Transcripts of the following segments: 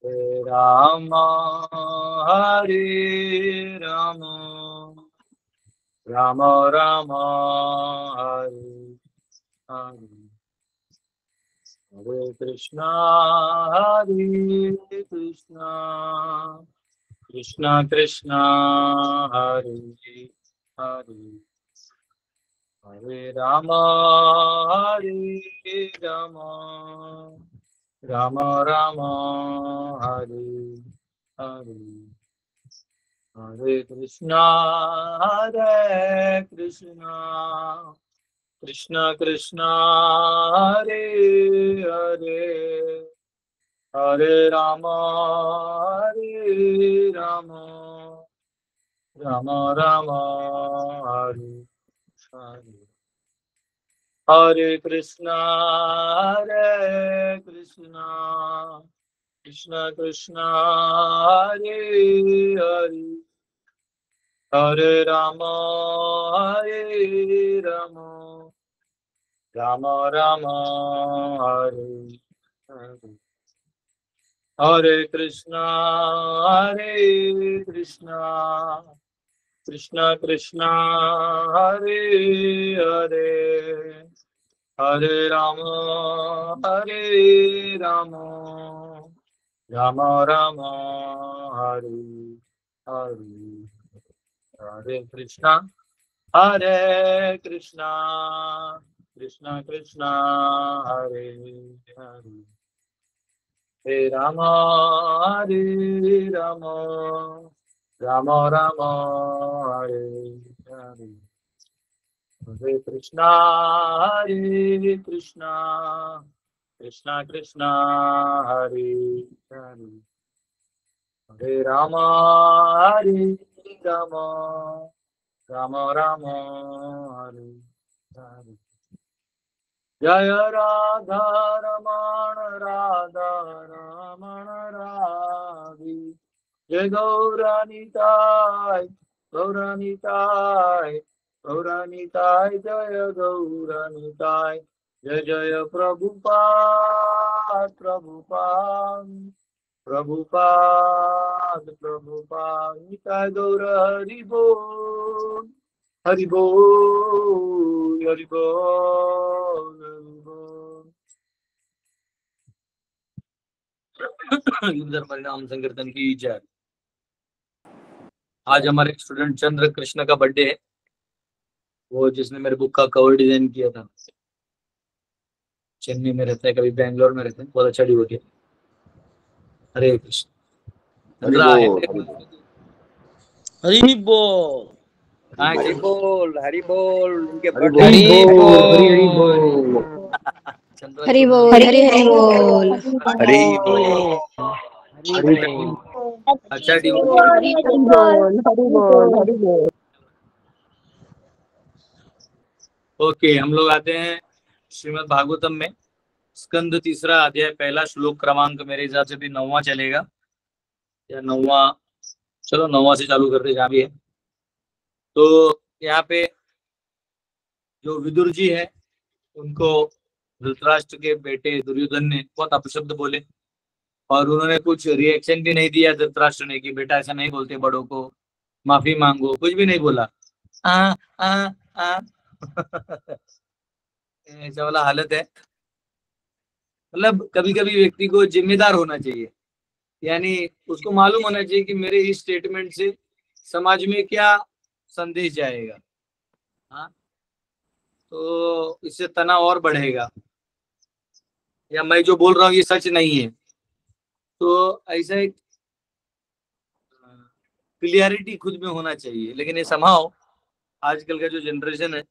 Hare Rama, Hare Rama, Rama Rama, Hare Hare, Hare Krishna, Hare Krishna, Krishna Krishna, Hare Hare, Hare Rama, Hare Rama, Rama Rama, Hare Hare, Hare Krishna, Hare Krishna, Krishna Krishna, Hare Hare, Hare Rama, Hare Rama, Rama Rama, Hare Hare, Hare Krishna, Hare Krishna, Krishna Krishna, Hare Hare, Hare Rama, Hare Rama, Rama Rama, Hare Hare, Hare Krishna, Hare Krishna, Krishna Krishna, Hare Hare, Hare Rama, Hare Rama, Rama Rama, Hare Hare, Hare Krishna, Hare Krishna, Krishna Krishna, Hare Hare, Hare Rama, Hare Rama, Rama Rama, Hare Hare, Hare Krishna, Hare Krishna, Krishna Krishna, Hare Hare, Hare Rama, Hare Rama, Rama Rama, Hare Hare, Jaya Radha Raman, Radha Raman Radhi, Jai Gauranitai, Gauranitai, Gauranitai, Jaya Gauranitai, Jai Jaya Prabhupada, Prabhupada, Prabhupada, Prabhupada, Nitai Gaura Hari Bol, Hari Bol, Hari Bol, Hari Bol. युद्धर परिणाम संकीर्तन की जय। आज हमारे student चंद्र कृष्ण का birthday है, वो जिसने मेरे बुक का कवर डिजाइन किया था। चेन्नई में रहता है, कभी बैंगलोर में रहता है, बहुत अच्छा डिवोटी है। हरे कृष्ण। चंद्रा है हरि बोल, हाँ जी, हरि बोल, हरि बोल, उनके हरि बर्थडे हरि बोल, बोल, हरि बोल। चंद्रा हरि सुन बोल, हरि हरि बोल, हरि बोल, हरि बोल। अच्छा डिवोटी। हरि बोल, हरि बोल, हरि बोल। ओके, हम लोग आते हैं श्रीमद् भागवतम में, स्कंद तीसरा अध्याय, पहला श्लोक क्रमांक मेरे हिसाब से भी 9वां चलेगा या 9वां, चलो 9वां से चालू करते जहाँ भी है। तो यहाँ पे जो विदुर जी है, उनको धृतराष्ट्र के बेटे दुर्योधन ने बहुत अपशब्द बोले, और उन्होंने कुछ रिएक्शन भी नहीं दिया धृतराष्ट्र ने कि बेटा ऐसा नहीं बोलते बड़ों को, माफी मांगो, कुछ भी नहीं बोला। आ, आ, आ। ऐसा वाला हालत है। मतलब कभी कभी व्यक्ति को जिम्मेदार होना चाहिए, यानी उसको मालूम होना चाहिए कि मेरे इस स्टेटमेंट से समाज में क्या संदेश जाएगा। हाँ, तो इससे तनाव और बढ़ेगा, या मैं जो बोल रहा हूँ ये सच नहीं है। तो ऐसा एक क्लियरिटी खुद में होना चाहिए, लेकिन ये समाओ आजकल का जो जनरेशन है,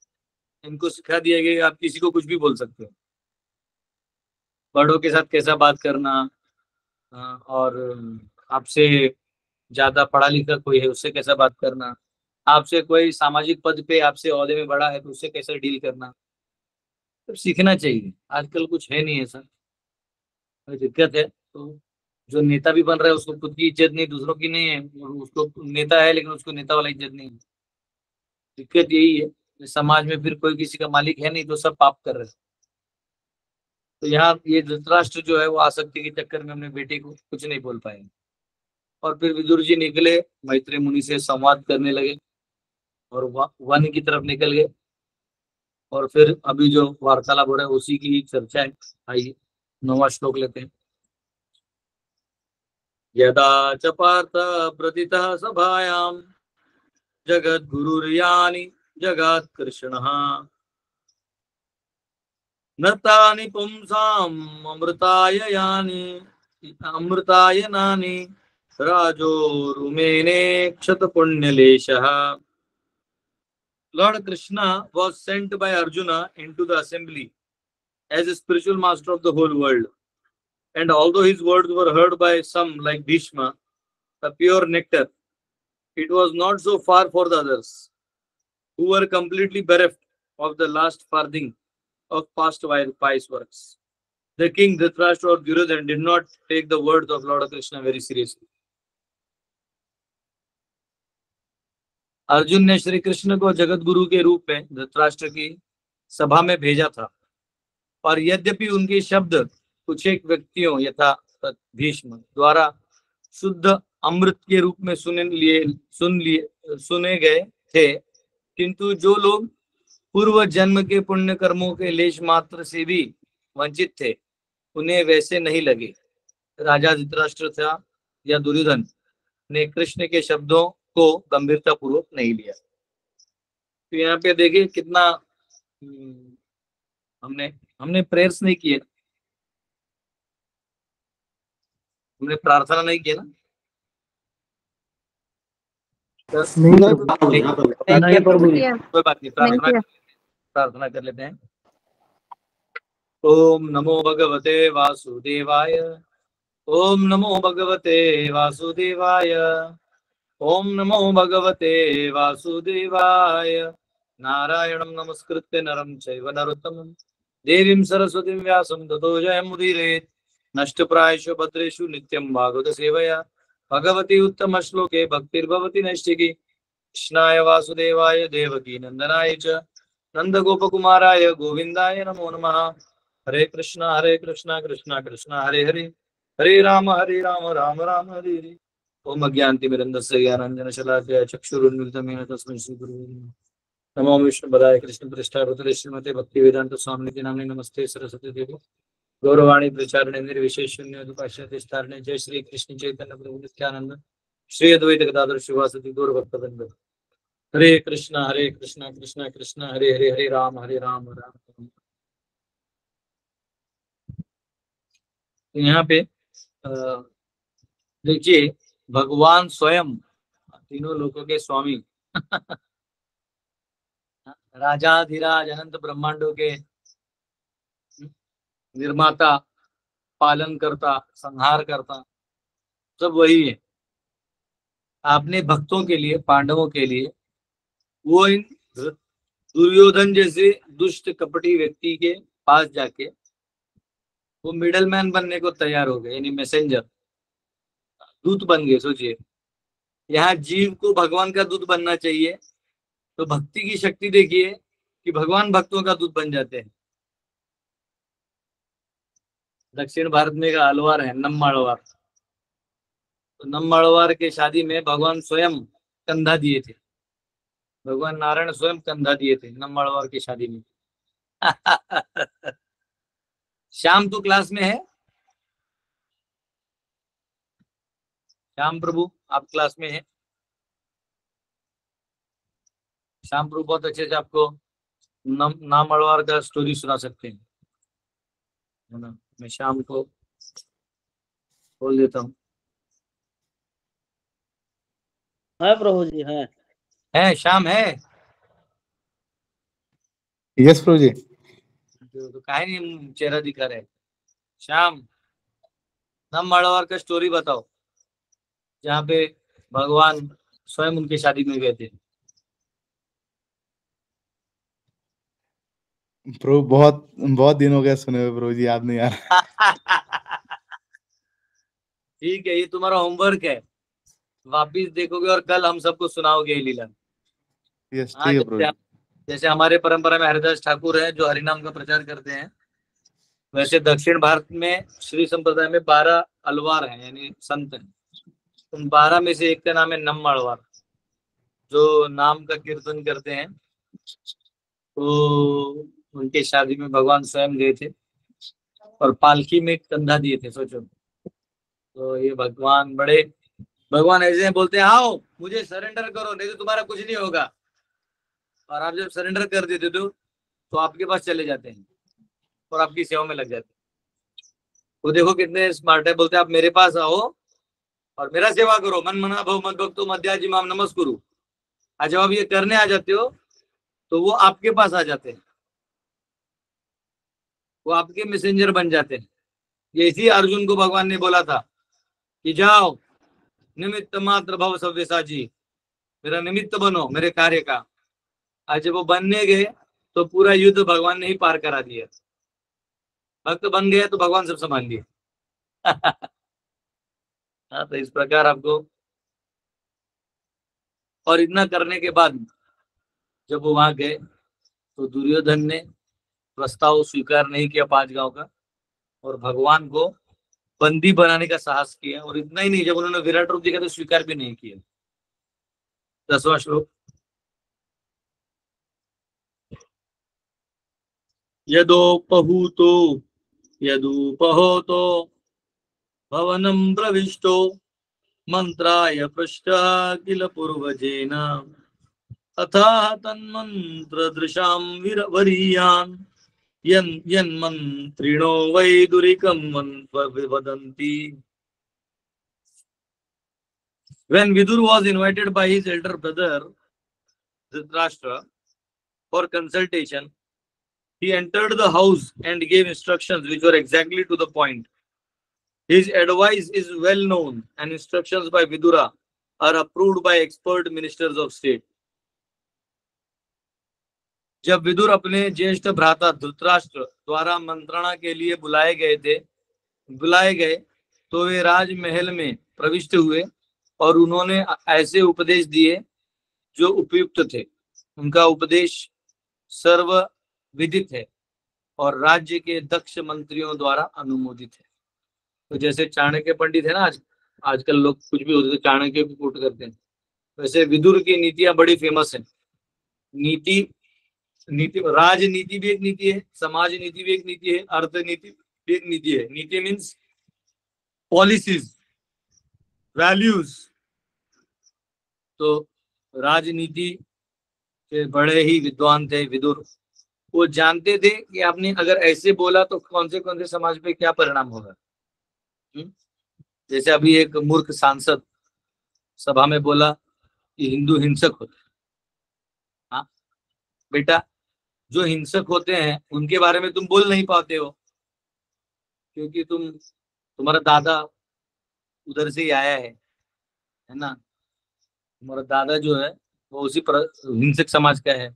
इनको सिखा दिया गया कि आप किसी को कुछ भी बोल सकते हो। बड़ों के साथ कैसा बात करना, और आपसे ज्यादा पढ़ा लिखा कोई है उससे कैसा बात करना, आपसे कोई सामाजिक पद पे आपसे ओहदे में बड़ा है तो उससे कैसे डील करना, तो सीखना चाहिए। आजकल कुछ है नहीं ऐसा, कोई दिक्कत है तो जो नेता भी बन रहा है उसको खुद की इज्जत नहीं, दूसरों की नहीं है, और उसको नेता है लेकिन उसको नेता वाला इज्जत नहीं है। दिक्कत यही है, समाज में फिर कोई किसी का मालिक है नहीं तो सब पाप कर रहे हैं। तो यहाँ ये धृतराष्ट्र जो है वो आसक्ति के चक्कर में अपने बेटे को कुछ नहीं बोल पाए। और फिर विदुर जी निकले, मैत्री मुनि से संवाद करने लगे और वन की तरफ निकल गए। और फिर अभी जो वार्तालाप हो रहा है उसी की चर्चा है। आइए 9वां श्लोक लेते हैं। यदा च पार्थ प्रथितः सभायां जगद्गुरुर्यानि जगात् कृष्णः न तानि पुंसाम् अमृताय नानि राजो रुमेने क्षत पुण्यलेशः। Lord Krishna was sent by Arjuna into the assembly as a spiritual master of the whole world. And although his words were heard by some like Bhishma, a pure nectar, it was not so far for the others, who were completely bereft of the last farthing of past pious works. The king Dhritarashtra or Duryodhana did not take the words of Lord Krishna very seriously. Arjun ने श्री कृष्ण को जगत गुरु के रूप में धृतराष्ट्र की सभा में भेजा था, और यद्यपि उनके शब्द कुछ एक व्यक्तियों यथा भीष्म द्वारा शुद्ध अमृत के रूप में सुने गए थे, किंतु जो लोग पूर्व जन्म के पुण्य कर्मों के लेश मात्र से भी वंचित थे, उन्हें वैसे नहीं लगे। राजा धृतराष्ट्र था या दुर्योधन ने कृष्ण के शब्दों को गंभीरता पूर्वक नहीं लिया। तो यहाँ पे देखिए कितना हमने प्रेयर्स नहीं किए, हमने प्रार्थना नहीं किया ना। नहीं प्रभु जी। कोई बात नहीं, प्रार्थना कर लेते हैं। ओम नमो भगवते वासुदेवाय, ओम नमो भगवते वासुदेवाय, ओम नमो भगवते वासुदेवाय। नारायणं नमस्कृत्य नरं चैव नरोत्तमं देवीं सरस्वतीं व्यासं ततो जयमुदीरयेत्। नष्टप्रायेषु भद्रेषु नित्यं भागवत सेवया भगवती उत्तम श्लोके भक्तिर्भवति नैष्ठिकी। कृष्णाय वासुदेवाय देवकी नंदनाय च नंदगोपकुमाराय गोविंदाय नमो नमः। हरे कृष्णा कृष्णा कृष्णा हरे हरे, हरे राम राम राम हरे हरे। ओम अज्ञानतिमिरन्दस्य ज्ञानाञ्जनशलाकया चक्षुरुन्मिलितं येन तस्मै श्रीगुरुवे नमः। नमो विष्णुपदाय कृष्णप्रेष्ठाय भूतले श्रीमते भक्तिवेदांत स्वामिनिति नाम्ने नमस्ते सरस्वती देवी गौरवाणी प्रचारणे निर्विशेषशून्योदुपाश्यतिष्ठारणे। जय श्री कृष्ण चैतन्य प्रभु नित्यानंद श्री अद्वैत गदाधर शिवासदि गौर भक्तवृंद। हरे कृष्णा कृष्णा कृष्णा हरे हरे, हरे राम राम राम। यहाँ पे देखिए भगवान स्वयं तीनों लोकों के स्वामी राजाधिराज अनंत ब्रह्मांडों के निर्माता, पालन करता, संहार करता, सब वही है। आपने भक्तों के लिए, पांडवों के लिए वो इन दुर्योधन जैसे दुष्ट कपटी व्यक्ति के पास जाके वो मिडलमैन बनने को तैयार हो गए, यानी मैसेंजर, दूत बन गए। सोचिए, यहाँ जीव को भगवान का दूत बनना चाहिए, तो भक्ति की शक्ति देखिए कि भगवान भक्तों का दूत बन जाते हैं। दक्षिण भारत में एक आलवार है, नम्माड़वार। तो नम्माड़वार के शादी में भगवान स्वयं कंधा दिए थे, भगवान नारायण स्वयं कंधा दिए थे नम्माड़वार की शादी में। श्याम तो क्लास में है, श्याम प्रभु आप क्लास में हैं। श्याम प्रभु बहुत अच्छे से आपको नामड़वार का स्टोरी सुना सकते हैं, है ना। मैं शाम को बोल देता हूँ। है प्रभु जी, है शाम है। यस प्रभु जी। तो काहे नहीं चेहरा दिखा रहे। श्याम, नमड़वार का स्टोरी बताओ, जहाँ पे भगवान स्वयं उनकी शादी में गए थे। प्रभु बहुत दिन हो गया सुने हुए प्रभु जी, याद नहीं आ रहा। ठीक है, ये तुम्हारा होमवर्क है, वापिस देखोगे और कल हम सबको सुनाओगे ये लीला। यस ठीक है प्रभु जी। जैसे हमारे परंपरा में हरिदास ठाकुर है जो हरिनाम का प्रचार करते हैं, वैसे दक्षिण भारत में श्री संप्रदाय में 12 अलवार हैं, यानी संत हैं। उन 12 में से एक का नाम है नम्माळवार, जो नाम का कीर्तन करते हैं। तो उनके शादी में भगवान स्वयं गए थे और पालकी में कंधा दिए थे, सोचो। तो ये भगवान ऐसे बोलते हैं, आओ मुझे सरेंडर करो, नहीं तो तुम्हारा कुछ नहीं होगा। और आप जब सरेंडर कर देते तो आपके पास चले जाते हैं और आपकी सेवा में लग जाते हैं। वो देखो कितने स्मार्ट है, बोलते हैं आप मेरे पास आओ और मेरा सेवा करो, मन मना भव मद भक्तो मध्याजी माम नमस्कुरु। आज जब आप ये करने आ जाते हो तो वो आपके पास आ जाते हैं, वो आपके मैसेंजर बन जाते हैं। ये इसी अर्जुन को भगवान ने बोला था कि जाओ निमित्त मात्र भव सव्यसाची, मेरा निमित्त बनो मेरे कार्य का। आज जब वो बनने गए तो पूरा युद्ध भगवान ने ही पार करा दिया। भक्त बन गए तो भगवान सब संभाल लिए। हाँ, तो इस प्रकार आपको, और इतना करने के बाद जब वो वहां गए तो दुर्योधन ने प्रस्ताव स्वीकार नहीं किया 5 गांव का, और भगवान को बंदी बनाने का साहस किया। और इतना ही नहीं, जब उन्होंने विराट रूप देखा तो स्वीकार भी नहीं किया। 10वां श्लोक, यदुपहोतो भवनं प्रविष्टो मंत्राय पृष्ठः किल पूर्वजेन अथा तन्मन्त्रदृशां वरीयान् यन्मन्त्रिणो वैदुरिकं वदन्ति। When Vidur was invited by his elder brother Dhritarashtra for consultation, he entered the house and gave instructions which were exactly to the point. His advice is well known and instructions by Vidura are approved by expert ministers of state. जब विदुर अपने ज्येष्ठ भ्राता धृतराष्ट्र द्वारा मंत्रणा के लिए बुलाए गए तो वे राजमहल में प्रविष्ट हुए और उन्होंने ऐसे उपदेश दिए जो उपयुक्त थे। उनका उपदेश सर्व विदित है और राज्य के दक्ष मंत्रियों द्वारा अनुमोदित है। तो जैसे चाणक्य पंडित है ना, आजकल लोग कुछ भी होते तो चाणक्य को कोट करते हैं, वैसे विदुर की नीतियां बड़ी फेमस है। नीति राजनीति भी एक नीति है, समाज नीति भी एक नीति है, अर्थनीति भी एक नीति है। नीति मीन्स पॉलिसीज, वैल्यूज। तो राजनीति के बड़े ही विद्वान थे विदुर। वो जानते थे कि आपने अगर ऐसे बोला तो कौन से समाज पे क्या परिणाम होगा। जैसे अभी एक मूर्ख सांसद सभा में बोला कि हिंदू हिंसक होते हैं। हाँ बेटा, जो हिंसक होते हैं उनके बारे में तुम बोल नहीं पाते हो, क्योंकि तुम्हारा दादा उधर से ही आया है ना। तुम्हारा दादा जो है वो उसी हिंसक समाज का है।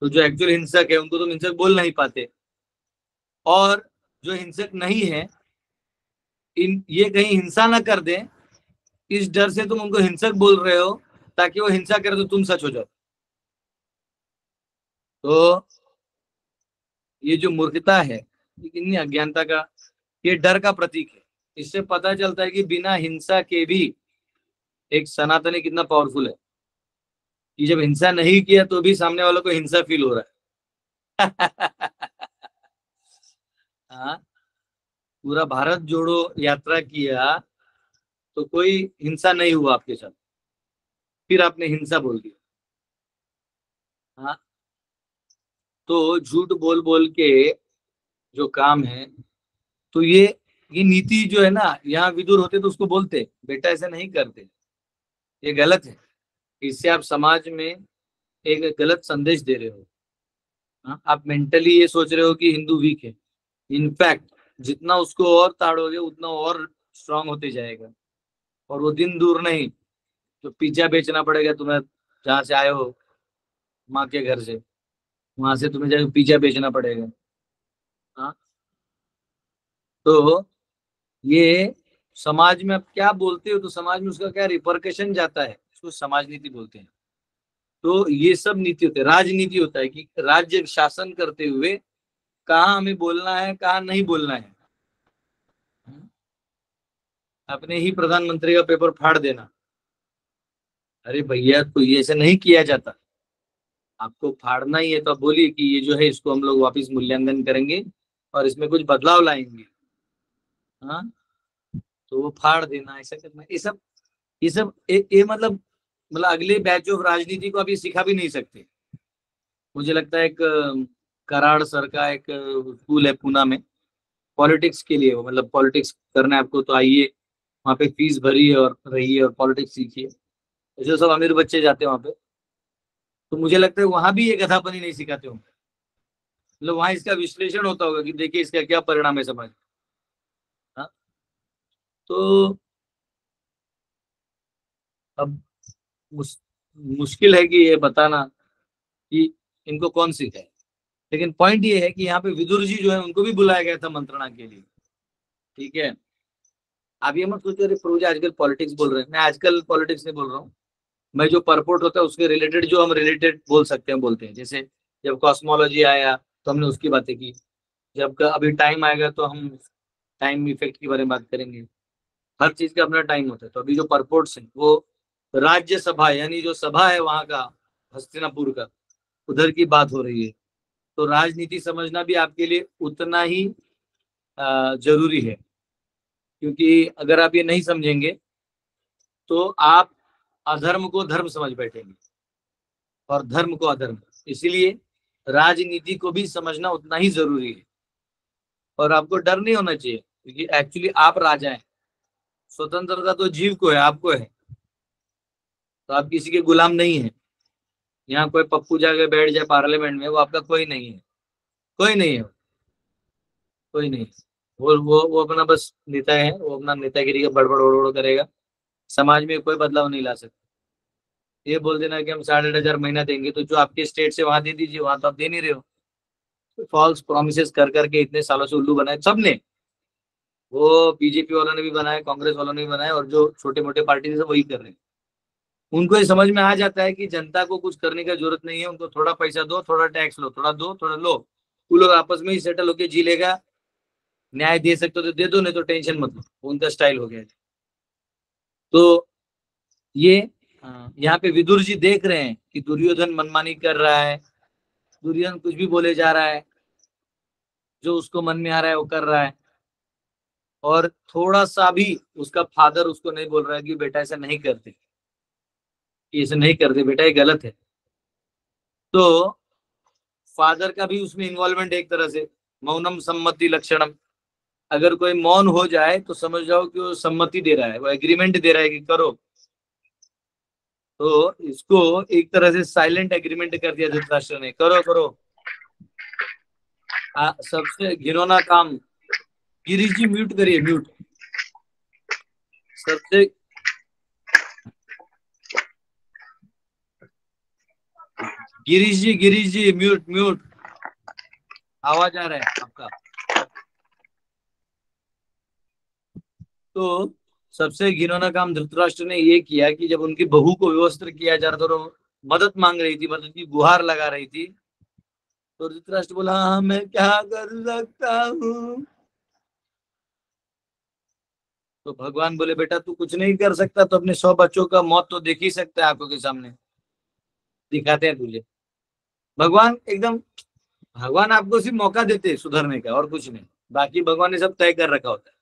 तो जो एक्चुअल हिंसक है उनको तुम हिंसक बोल नहीं पाते, और जो हिंसक नहीं है ये कहीं हिंसा ना कर दे, इस डर से तुम उनको हिंसक बोल रहे हो ताकि वो हिंसा करे तो तुम सच हो जाओ। तो ये जो मूर्खता है, इतनी अज्ञानता का, ये डर का प्रतीक है। इससे पता चलता है कि बिना हिंसा के भी एक सनातनी कितना पावरफुल है, कि जब हिंसा नहीं किया तो भी सामने वालों को हिंसा फील हो रहा है। हाँ, पूरा भारत जोड़ो यात्रा किया तो कोई हिंसा नहीं हुआ आपके साथ, फिर आपने हिंसा बोल दिया। हाँ, तो झूठ बोल बोल के जो काम है, तो ये नीति जो है ना, यहाँ विदुर होते तो उसको बोलते बेटा ऐसा नहीं करते, ये गलत है। इससे आप समाज में एक गलत संदेश दे रहे हो। हाँ, आप मेंटली ये सोच रहे हो कि हिंदू वीक है। इनफैक्ट जितना उसको और ताड़ोगे उतना और स्ट्रांग होते जाएगा। और वो दिन दूर नहीं जो पिज्जा बेचना पड़ेगा तुम्हें, जहां से आए हो माँ के घर से, वहां से तुम्हें जाकर पिज्जा बेचना पड़ेगा। हाँ, तो ये समाज में आप क्या बोलते हो तो समाज में उसका क्या रिपरकशन जाता है, उसको समाज नीति बोलते हैं। तो ये सब नीति होते हैं। राजनीति होता है कि राज्य शासन करते हुए कहाँ हमें बोलना है, कहाँ नहीं बोलना है। अपने ही प्रधानमंत्री का पेपर फाड़ देना, अरे भैया तो ये ऐसे नहीं किया जाता। आपको फाड़ना ही है तो आप बोलिए कि ये जो है इसको हम लोग वापस मूल्यांकन करेंगे और इसमें कुछ बदलाव लाएंगे। हाँ, तो वो फाड़ देना, ऐसा करना, ये सब ये मतलब अगले बैच ऑफ राजनीति को आप ये सिखा भी नहीं सकते। मुझे लगता है एक कराड़ सर का एक स्कूल है पूना में, पॉलिटिक्स के लिए, वो मतलब पॉलिटिक्स करना है आपको तो आइए, वहाँ पे फीस भरिए और रहिए और पॉलिटिक्स सीखिए। ऐसे सब अमीर बच्चे जाते हैं वहाँ पे, तो मुझे लगता है वहां भी ये गधापनी नहीं सिखाते होंगे। मतलब वहां इसका विश्लेषण होता होगा कि देखिए इसका क्या परिणाम है समाज। हाँ, तो अब मुश्किल है कि ये बताना कि इनको कौन सिखाए। लेकिन पॉइंट ये है कि यहाँ पे विदुर जी जो है उनको भी बुलाया गया था मंत्रणा के लिए। ठीक है, आप ये मत सोचो अरे प्रभु जी आजकल पॉलिटिक्स बोल रहे हैं। मैं आजकल पॉलिटिक्स नहीं बोल रहा हूँ, मैं जो परपोर्ट होता है उसके रिलेटेड जो हम रिलेटेड बोल सकते हैं बोलते हैं। जैसे जब कॉस्मोलॉजी आया तो हमने उसकी बातें की, जब अभी टाइम आएगा तो हम टाइम इफेक्ट के बारे में बात करेंगे। हर चीज का अपना टाइम होता है। तो अभी जो परपोर्ट्स हैं वो राज्यसभा यानी जो सभा है वहां का, हस्तिनापुर का, उधर की बात हो रही है। तो राजनीति समझना भी आपके लिए उतना ही जरूरी है, क्योंकि अगर आप ये नहीं समझेंगे तो आप अधर्म को धर्म समझ बैठेंगे और धर्म को अधर्म। इसीलिए राजनीति को भी समझना उतना ही जरूरी है। और आपको डर नहीं होना चाहिए, क्योंकि एक्चुअली आप राजा हैं। स्वतंत्रता तो जीव को है, आपको है। तो आप किसी के गुलाम नहीं है। यहाँ कोई पप्पू जाके बैठ जाए पार्लियामेंट में, वो आपका कोई नहीं है, कोई नहीं है, कोई नहीं। वो अपना बस नेता है, वो अपना नेतागिरी का बड़बड़ ओड़ करेगा, समाज में कोई बदलाव नहीं ला सकता। ये बोल देना कि हम 8,500 महीना देंगे, तो जो आपके स्टेट से वहां दे दीजिए, वहां तो आप दे नहीं रहे हो। तो फॉल्स प्रोमिस कर करके इतने सालों से उल्लू बनाए सबने, वो बीजेपी वालों ने भी बनाया, कांग्रेस वालों ने भी बनाया, और जो छोटे मोटे पार्टी से वही कर रहे हैं। उनको ये समझ में आ जाता है कि जनता को कुछ करने का जरूरत नहीं है, उनको थोड़ा पैसा दो, थोड़ा टैक्स लो, थोड़ा दो थोड़ा लो, वो लोग आपस में ही सेटल होके जी लेगा। न्याय दे सकते हो तो दे दो, नहीं तो टेंशन मत लो, उनका स्टाइल हो गया है। तो ये यहाँ पे विदुर जी देख रहे हैं कि दुर्योधन मनमानी कर रहा है, दुर्योधन कुछ भी बोले जा रहा है, जो उसको मन में आ रहा है वो कर रहा है, और थोड़ा सा भी उसका फादर उसको नहीं बोल रहा है कि बेटा ऐसा नहीं करते, ऐसा नहीं करते बेटा, ये गलत है। तो फादर का भी उसमें इन्वॉल्वमेंट एक तरह से, मौनम सम्मति लक्षणम। अगर कोई मौन हो जाए तो समझ जाओ कि वो सम्मति दे रहा है, वो एग्रीमेंट दे रहा है कि करो। तो इसको एक तरह से साइलेंट एग्रीमेंट कर दिया धृतराष्ट्र ने, करो करो। सबसे घिनौना काम, गिरीश जी म्यूट करिए, म्यूट। सबसे गिरीश जी म्यूट म्यूट, आवाज आ रहा है आपका। तो सबसे घिनौना काम धृतराष्ट्र ने ये किया कि जब उनकी बहू को विवस्त्र किया जा रहा था और मदद मांग रही थी, मदद की गुहार लगा रही थी, तो धृतराष्ट्र बोला हाँ मैं क्या कर सकता हूँ। तो भगवान बोले बेटा तू कुछ नहीं कर सकता तो अपने 100 बच्चों का मौत तो देख ही सकता है आंखों के सामने, दिखाते हैं तुझे। भगवान एकदम, भगवान आपको सिर्फ मौका देते हैं सुधरने का और कुछ नहीं, बाकी भगवान ने सब तय कर रखा होता है।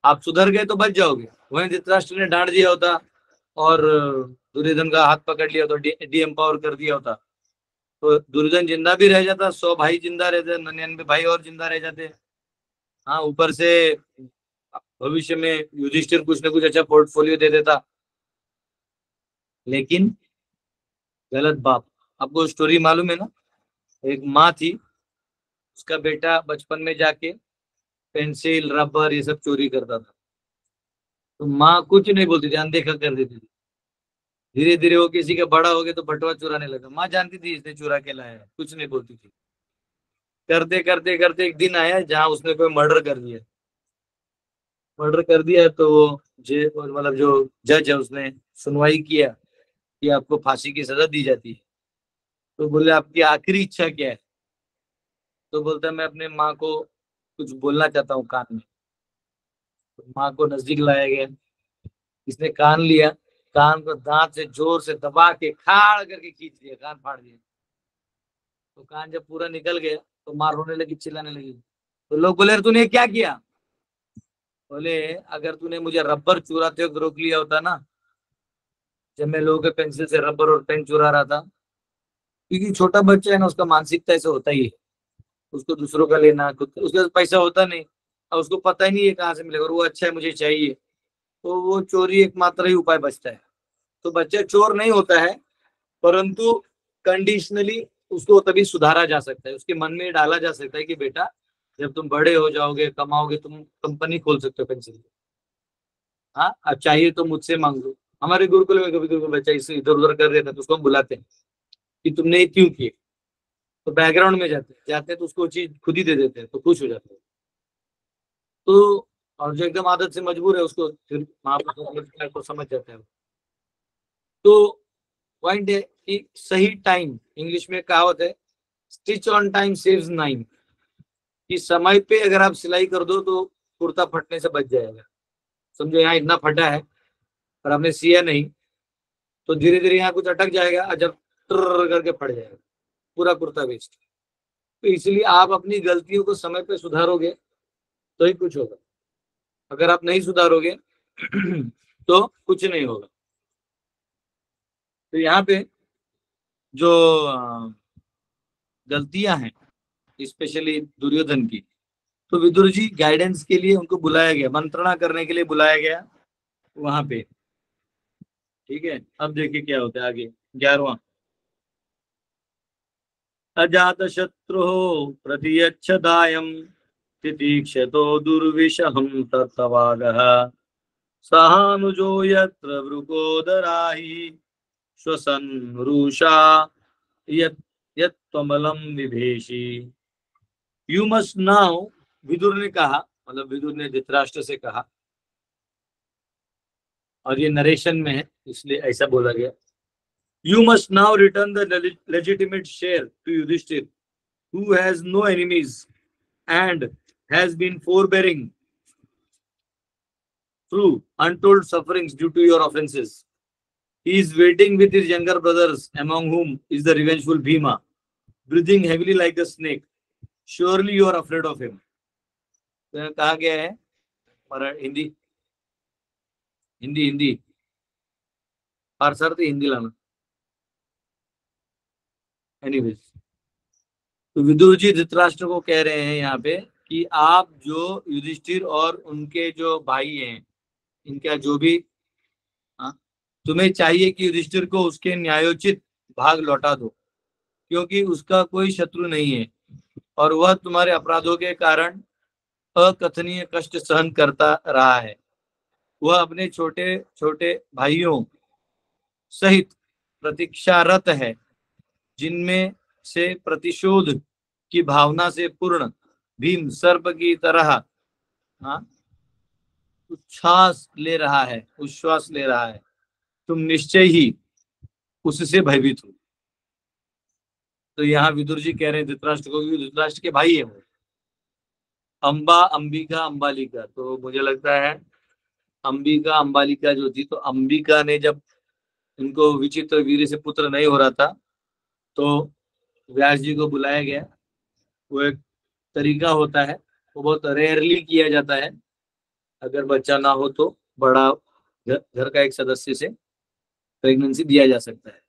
आप सुधर गए तो बच जाओगे। वहीं धृतराष्ट्र ने डांट दिया होता और दुर्योधन का हाथ पकड़ लिया होता, डी एम्पावर कर दिया होता, तो दुर्योधन जिंदा भी रह जाता, 100 भाई जिंदा रहते, 99 भाई और जिंदा रह जाते। हाँ, ऊपर से भविष्य में युधिष्ठिर कुछ ना कुछ अच्छा पोर्टफोलियो दे देता। लेकिन गलत बाप। आपको स्टोरी मालूम है ना, एक माँ थी, उसका बेटा बचपन में जाके पेंसिल रबर ये सब चोरी करता था, तो माँ कुछ नहीं बोलती थी, अनदेखा कर देती थी। धीरे धीरे वो किसी का बड़ा हो गया तो बटुआ चुराने लगा, माँ जानती थी इसने चुरा के लाया है, कुछ नहीं बोलती थी। करते करते करते एक दिन आया जहाँ उसने कोई मर्डर कर दिया। मर्डर कर दिया तो वो मतलब जो जज है उसने सुनवाई किया कि आपको फांसी की सजा दी जाती है। तो बोले आपकी आखिरी इच्छा क्या है। तो बोलता है मैं अपने माँ को कुछ बोलना चाहता हूँ कान में। तो माँ को नजदीक लाया गया, इसने कान लिया, कान को दांत से जोर से दबा के खाड़ करके खींच दिया, कान फाड़ दिया। तो कान जब पूरा निकल गया तो माँ रोने लगी, चिल्लाने लगी। तो लोग बोले तूने क्या किया? बोले अगर तूने मुझे रबर चुराते वक्त रोक लिया होता ना, जब मैं लोगों के पेंसिल से रबर और पेन चुरा रहा था, क्योंकि छोटा बच्चा है ना, उसका मानसिकता ऐसे होता ही है, उसको दूसरों का लेना, खुद उसके पास पैसा होता नहीं और उसको पता ही नहीं है कहाँ से मिलेगा, और वो अच्छा है मुझे चाहिए, तो वो चोरी एकमात्र ही उपाय बचता है। तो बच्चा चोर नहीं होता है, परंतु कंडीशनली उसको तभी सुधारा जा सकता है, उसके मन में डाला जा सकता है कि बेटा जब तुम बड़े हो जाओगे, कमाओगे, तुम कंपनी खोल सकते हो पेंसिल की। हाँ, अब चाहिए तो मुझसे मांग लो। हमारे गुरुकुल में कभी कभी बच्चा इसे इधर उधर कर देता है तो उसको हम बुलाते हैं कि तुमने ये क्यों किए, तो बैकग्राउंड में जाते हैं तो उसको चीज खुद ही दे देते हैं, तो खुश हो जाते हैं। तो और जो एकदम आदत से मजबूर है उसको फिर वहां पर को समझ जाता है। तो पॉइंट है कि सही टाइम, इंग्लिश में कहावत है stitch on time saves nine, कि समय पे अगर आप सिलाई कर दो तो कुर्ता फटने से बच जाएगा। समझो यहाँ इतना फटा है और आपने सिया नहीं, तो धीरे धीरे यहाँ कुछ अटक जाएगा और जब ट्र करके फट जाएगा, पूरा कुर्ता वेस्ट। तो इसलिए आप अपनी गलतियों को समय पे सुधारोगे तो ही कुछ होगा, अगर आप नहीं सुधारोगे तो कुछ नहीं होगा। तो यहाँ पे जो गलतियां हैं स्पेशली दुर्योधन की, तो विदुर जी गाइडेंस के लिए उनको बुलाया गया, मंत्रणा करने के लिए बुलाया गया वहां पे। ठीक है, अब देखिए क्या होता है आगे 11वां। अजात शत्रु प्रतियच्छदायम तितीक्षतो दुर्विषहं तत्तवागः सहानुजो यत्र वृकोदराहि श्वसन् रुषा यत् यत्त्वमलं विभेषि। यू मस्ट नाउ, विदुर ने कहा, मतलब विदुर ने धृतराष्ट्र से कहा, और ये नरेशन में है इसलिए ऐसा बोला गया। You must now return the legitimate share to Yudhishthira who has no enemies and has been forbearing through untold sufferings due to your offenses. He is waiting with his younger brothers, among whom is the revengeful Bhima, breathing heavily like a snake. Surely you are afraid of him. तो कहा गया है, और हिंदी हिंदी हिंदी फारसा हिंदी लाना। Anyways, तो विदुर जी धृतराष्ट्र को कह रहे हैं यहाँ पे कि आप जो युधिष्ठिर और उनके जो भाई हैं, इनका जो भी, तुम्हें चाहिए कि युधिष्ठिर को उसके न्यायोचित भाग लौटा दो, क्योंकि उसका कोई शत्रु नहीं है और वह तुम्हारे अपराधों के कारण अकथनीय कष्ट सहन करता रहा है। वह अपने छोटे छोटे भाइयों सहित प्रतीक्षारत है, जिनमें से प्रतिशोध की भावना से पूर्ण भीम सर्प की तरह उच्छ्वास ले रहा है। तुम निश्चय ही उससे भयभीत हो। तो यहाँ विदुर जी कह रहे हैं धृतराष्ट्र को, धृतराष्ट्र के भाई है वो, अंबा अंबिका अंबालिका। तो मुझे लगता है अंबिका अंबालिका जो थी, तो अंबिका ने जब इनको विचित्र वीर से पुत्र नहीं हो रहा था तो व्यास जी को बुलाया गया। वो एक तरीका होता है, वो बहुत रेयरली किया जाता है, अगर बच्चा ना हो तो बड़ा घर का एक सदस्य से प्रेगनेंसी दिया जा सकता है,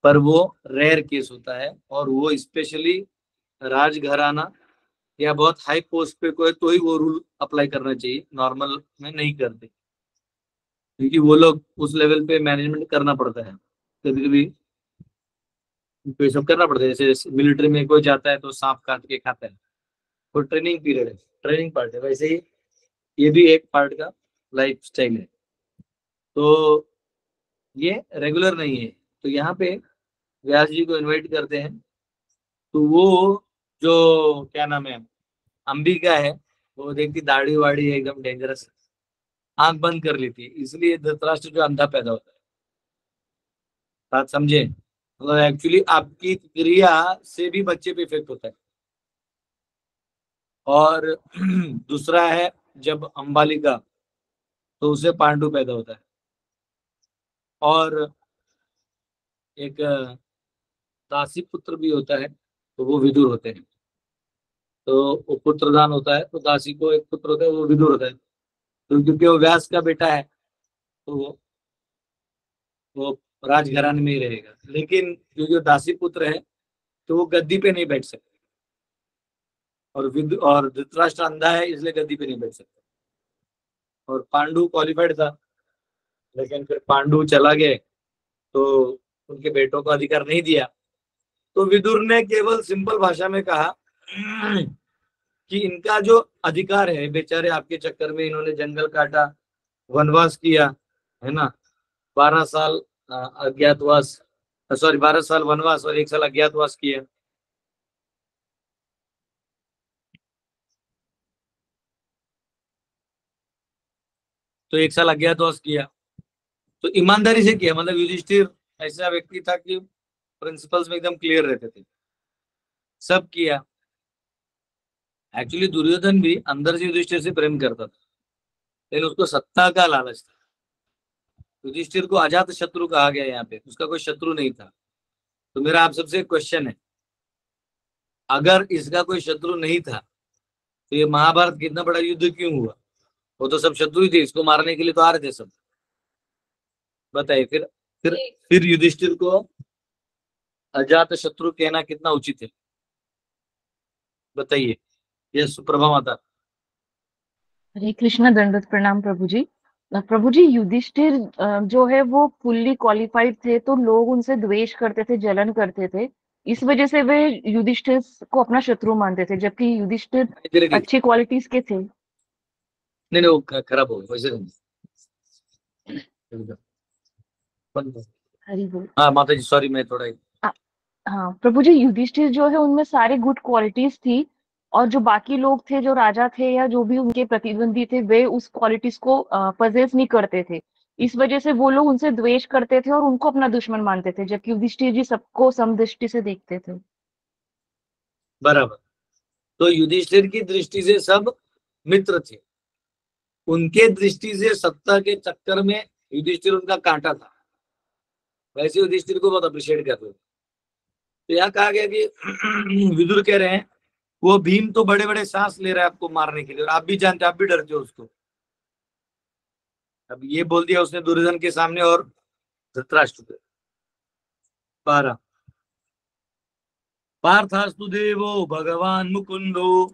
पर वो रेयर केस होता है, और वो स्पेशली राजघराना या बहुत हाई पोस्ट पे कोई तो ही वो रूल अप्लाई करना चाहिए, नॉर्मल में नहीं करते, क्योंकि वो लोग उस लेवल पे मैनेजमेंट करना पड़ता है, कभी कभी ये सब करना पड़ता है। जैसे मिलिट्री में कोई जाता है तो सांप काट के खाता है, वो ट्रेनिंग पीरियड है, ट्रेनिंग पार्ट है, वैसे ही ये भी एक पार्ट का लाइफ स्टाइल है। तो ये रेगुलर नहीं है। तो यहाँ पे व्यास जी को इनवाइट करते हैं, तो वो जो क्या नाम है अंबिका है, वो देखती दाढ़ी वाड़ी है एकदम डेंजरस, आंख बंद कर लेती है, इसलिए धृतराष्ट्र जो अंधा पैदा होता है। बात समझे? मतलब एक्चुअली आपकी क्रिया से भी बच्चे पे इफेक्ट होता है। और दूसरा है जब अंबालिका, तो उसे पांडु पैदा होता है। और एक दासी पुत्र भी होता है, तो वो विदुर होते हैं। तो वो पुत्रदान होता है, तो दासी को एक पुत्र होता है, वो विदुर होता है। तो क्योंकि वो व्यास का बेटा है, तो वो राजघराने में ही रहेगा। लेकिन क्योंकि वो दासी पुत्र है, तो वो गद्दी पे नहीं बैठ सकते। और धृतराष्ट्र अंधा है, इसलिए गद्दी पे नहीं बैठ सकता। और पांडु क्वालिफाइड था, लेकिन फिर पांडु चला गए, तो उनके बेटों को अधिकार नहीं दिया। तो विदुर ने केवल सिंपल भाषा में कहा कि इनका जो अधिकार है, बेचारे आपके चक्कर में इन्होंने जंगल काटा, वनवास किया, है ना, 12 साल अज्ञातवास, सॉरी 12 साल वनवास और 1 साल अज्ञातवास किया। तो 1 साल अज्ञातवास किया, तो ईमानदारी से किया। मतलब युधिष्ठिर ऐसा व्यक्ति था कि प्रिंसिपल्स में एकदम क्लियर रहते थे, सब किया। एक्चुअली दुर्योधन भी अंदर से युधिष्ठिर से प्रेम करता था, लेकिन उसको सत्ता का लालच था। युधिष्ठिर को अजात शत्रु कहा गया यहाँ पे, उसका कोई शत्रु नहीं था। तो मेरा आप सबसे क्वेश्चन है, अगर इसका कोई शत्रु नहीं था, तो ये महाभारत कितना बड़ा युद्ध क्यों हुआ? वो तो सब शत्रु ही थे, इसको मारने के लिए तो आ रहे थे सब। बताइए फिर युधिष्ठिर को अजात शत्रु कहना कितना उचित है? बताइए। ये सुप्रभा माता। हरे कृष्णा, दंडवत प्रणाम प्रभु जी। प्रभु जी, युधिष्ठिर जो है वो फुल्ली क्वालिफाइड थे, तो लोग उनसे द्वेष करते थे, जलन करते थे। इस वजह से वे युधिष्ठिर को अपना शत्रु मानते थे, जबकि युधिष्ठिर अच्छी क्वालिटीज के थे। नहीं वो खराब हो गया वैसे नहीं। हरि बोल। हाँ माता जी, सॉरी मैं थोड़ा हाँ प्रभु जी, युधिष्ठिर जो है उनमें सारी गुड क्वालिटीज थी, और जो बाकी लोग थे, जो राजा थे या जो भी उनके प्रतिद्वंदी थे, वे उस क्वालिटीज को पजेस नहीं करते थे। इस वजह से वो लोग उनसे द्वेष करते थे और उनको अपना दुश्मन मानते थे, जबकि युधिष्ठिर जी सबको समदृष्टि से देखते थे। बराबर। तो युधिष्ठिर की दृष्टि से सब मित्र थे, उनके दृष्टि से सत्ता के चक्कर में युधिष्ठिर उनका कांटा था। वैसे युधिष्ठिर को बहुत अप्रिशिएट करते थे। तो यहाँ कहा गया कि विदुर कह रहे हैं, वो भीम तो बड़े बड़े सांस ले रहा है आपको मारने के लिए, और आप भी जानते, आप भी डरते हो उसको। अब ये बोल दिया उसने दुर्योधन के सामने और धृतराष्ट्र पे। 12 पार्थास्तु देवो भगवान मुकुंदो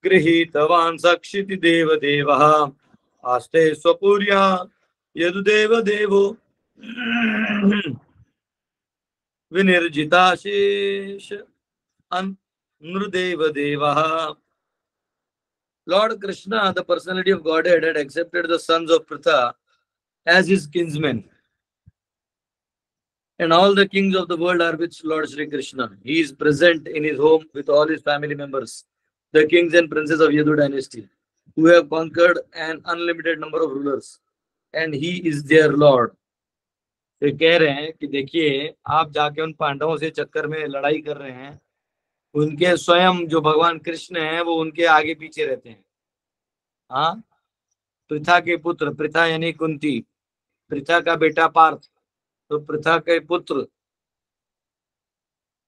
गृहीतवान् सक्षिति देव देवः आस्ते स्वपुर्या यदुदेव देवो विनिर्जिताशेष नृदेव देवः. Lord Krishna, the personality of Godhead, had accepted the sons of Pritha as his kinsmen. And all the kings of the world are with Lord Shri Krishna. He is present in his home with all his family members, the kings and princes of Yadu dynasty, who have conquered an unlimited number of rulers. And he is their Lord. तो कह रहे हैं कि देखिए, आप जाके उन पांडवों से चक्कर में लड़ाई कर रहे हैं, उनके स्वयं जो भगवान कृष्ण हैं वो उनके आगे पीछे रहते हैं। हाँ, पृथा के पुत्र, पृथा यानी कुंती, पृथा का बेटा पार्थ, तो पृथा के पुत्र,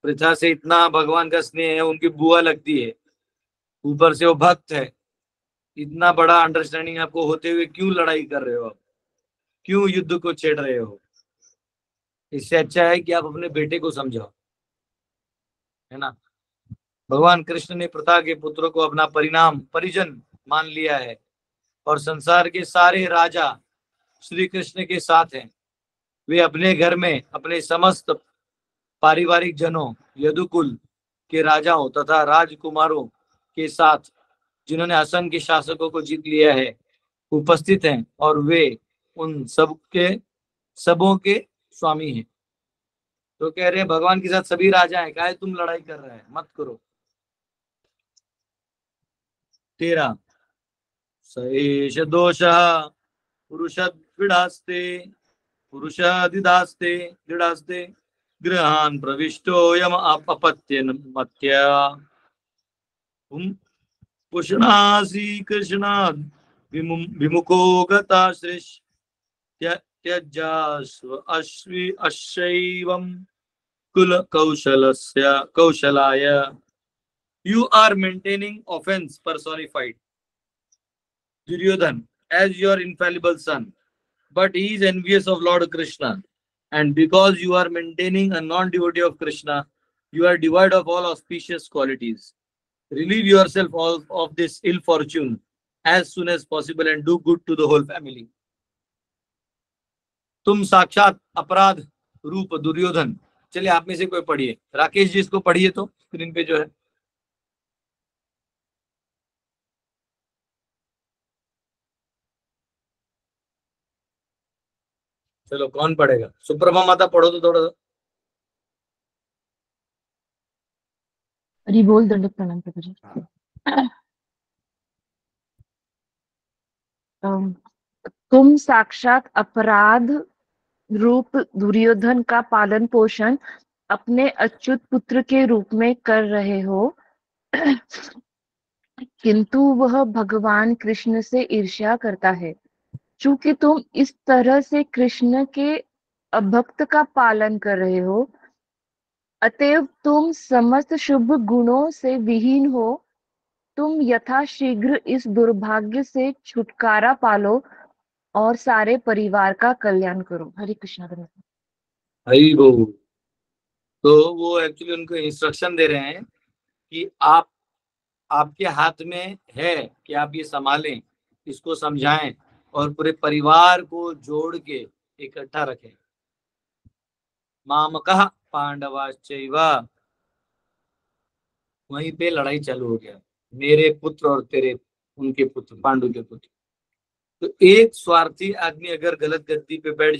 पृथा से इतना भगवान का स्नेह है, उनकी बुआ लगती है, ऊपर से वो भक्त है। इतना बड़ा अंडरस्टैंडिंग आपको होते हुए क्यों लड़ाई कर रहे हो आप? क्यों युद्ध को छेड़ रहे हो? इससे अच्छा है कि आप अपने बेटे को समझाओ, है ना। भगवान कृष्ण ने पृथा के पुत्रों को अपना परिजन मान लिया है, और संसार के सारे राजा श्री कृष्ण के साथ हैं। वे अपने घर में अपने समस्त पारिवारिक जनों, यदुकुल के राजाओं तथा राजकुमारों के साथ, जिन्होंने असंख्य शासकों को जीत लिया है, उपस्थित हैं, और वे उन सबों के स्वामी हैं। तो कह रहे हैं भगवान के साथ सभी राजा हैं, काहे तुम लड़ाई कर रहे हैं? मत करो। 13 सएष दोषः पुरुषादिदास्ते दृढ़ास्ते गृहान् प्रविष्टोऽयम् अपत्यन् मत्या पुष्णासि कृष्णाद् विमुखो गताश्रिश त्यजास्व अश्वैवं कुल कौशलाय. You are maintaining offense personified, Duryodhan, as your infallible son, but he is envious of Lord Krishna. And because you are maintaining a non-devotee of Krishna, you are devoid of all auspicious qualities. Relieve yourself of this ill fortune as soon as possible and do good to the whole family. तुम साक्षात अपराध रूप दुर्योधन. चलिए आप में से कोई पढ़िए. राकेश जी इसको पढ़िए तो स्क्रीन पे जो है. चलो कौन पढ़ेगा? सुप्रमा माता पढ़ो तो थोड़ा सा. हरि बोल. दंडक प्रणाम प्रभु जी. तुम साक्षात अपराध रूप दुर्योधन का पालन पोषण अपने अच्युत पुत्र के रूप में कर रहे हो, किंतु वह भगवान कृष्ण से ईर्ष्या करता है. चूंकि तुम इस तरह से कृष्ण के अभक्त का पालन कर रहे हो, अतएव तुम समस्त शुभ गुणों से विहीन हो. तुम यथाशीघ्र इस दुर्भाग्य से छुटकारा पालो और सारे परिवार का कल्याण करो. हरे कृष्णा. हरि बोल. तो वो एक्चुअली उनको इंस्ट्रक्शन दे रहे हैं कि आपके हाथ में है कि आप ये संभालें, इसको समझाएं और पूरे परिवार को जोड़ के इकट्ठा रखें. मामकः पांडवाश्चैव. वहीं पे लड़ाई चालू हो गया. मेरे पुत्र और तेरे उनके पुत्र, पांडु के पुत्र. तो एक स्वार्थी आदमी अगर गलत गद्दी पे बैठ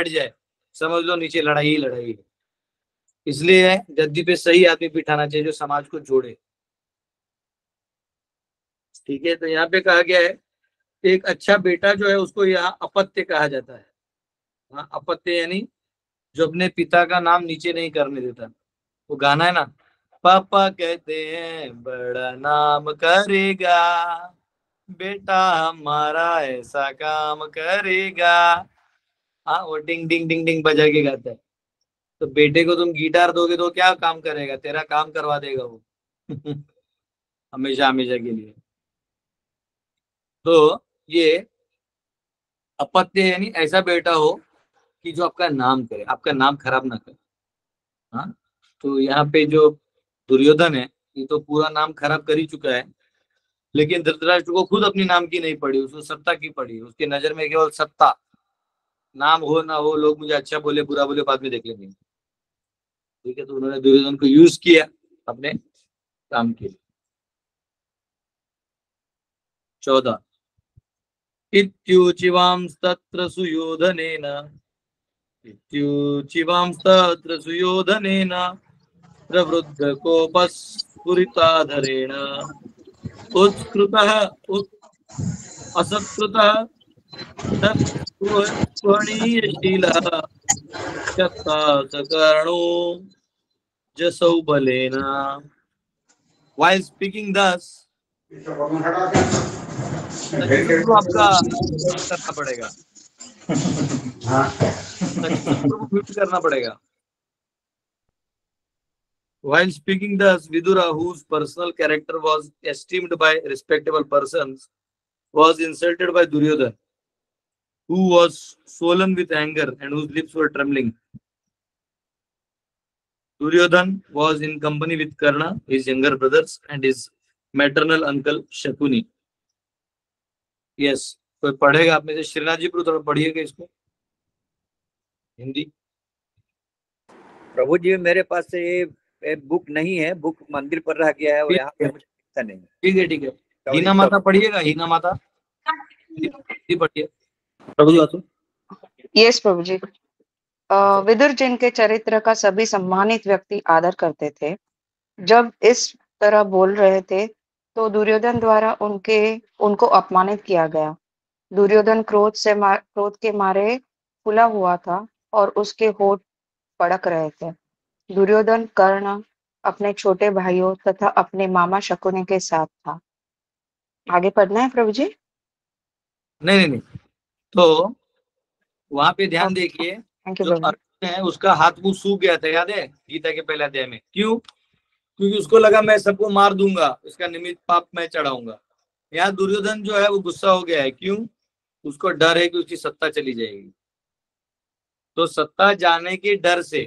जाए, समझ लो नीचे लड़ाई ही लड़ाई है. इसलिए गद्दी पे सही आदमी बिठाना चाहिए जो समाज को जोड़े. ठीक है. तो यहाँ पे कहा गया है एक अच्छा बेटा जो है उसको यहाँ अपत्य कहा जाता है. हाँ, अपत्य यानी जो अपने पिता का नाम नीचे नहीं करने देता. वो गाना है ना, पापा कहते हैं बड़ा नाम करेगा, बेटा हमारा ऐसा काम करेगा. हाँ, वो डिंग डिंग डिंग डिंग बजा के गाता है. तो बेटे को तुम गिटार दोगे तो क्या काम करेगा? तेरा काम करवा देगा वो. हमेशा हमेशा के लिए. तो ये अपत्य यानी ऐसा बेटा हो कि जो आपका नाम करे, आपका नाम खराब ना करे. हाँ, तो यहाँ पे जो दुर्योधन है ये तो पूरा नाम खराब कर ही चुका है, लेकिन धृतराष्ट्र को खुद अपनी नाम की नहीं पड़ी, उसको सत्ता की पड़ी. उसके नजर में केवल सत्ता. नाम हो ना हो, लोग मुझे अच्छा बोले बुरा बोले बाद में देख लेंगे. ठीक है. तो उन्होंने दुर्योधन को यूज किया अपने काम के लिए. 14 इत्युचिवांस्तत्र सुयोधनेन प्रवृद्ध कोपस्फुरिताधरेण उत्स्कृतः असत्कृतः स्वहनीयशीलः सकर्णो जसौ बलेन. While speaking thus, आपका करना पड़ेगा. करना पड़ेगा. While speaking thus, Vidura, whose personal character was esteemed by respectable persons, was insulted by Duryodhana, who was swollen with anger and whose lips were trembling. Duryodhana was in company with Karna, his younger brothers, and his maternal uncle Shakuni. Yes, कोई पढ़ेगा आप में से? श्रीनाथ जी थोड़ा पढ़िएगा इसको हिंदी. प्रभु जी मेरे पास से ये बुक नहीं है, बुक मंदिर पर रह गया है और यहाँ पे मुझे दिखता नहीं. ठीक है ठीक है. हीना माता पढ़िएगा. हीना माता पढ़िए. प्रभु जी आसो. यस प्रभु जी. विदुर जिनके चरित्र का सभी सम्मानित व्यक्ति आदर करते थे, जब इस तरह बोल रहे थे तो दुर्योधन द्वारा उनको अपमानित किया गया. दुर्योधन क्रोध के मारे फूला हुआ था और उसके होठ फड़क रहे थे. दुर्योधन कर्ण अपने छोटे भाइयों तथा अपने मामा शकुनि के साथ था. आगे पढ़ना है प्रभु जी? नहीं नहीं नहीं, तो वहां पे ध्यान ओके, देखिए, थैंक यू जो प्रभु जी। अर्जुन है उसका हाथ मुंह सूख गया था, याद है गीता के पहले अध्याय में? क्यों? क्योंकि उसको लगा मैं सबको मार दूंगा, इसका निमित्त पाप मैं चढ़ाऊंगा। यहाँ दुर्योधन जो है वो गुस्सा हो गया है, क्यों? उसको डर है कि उसकी सत्ता चली जाएगी। तो सत्ता जाने के डर से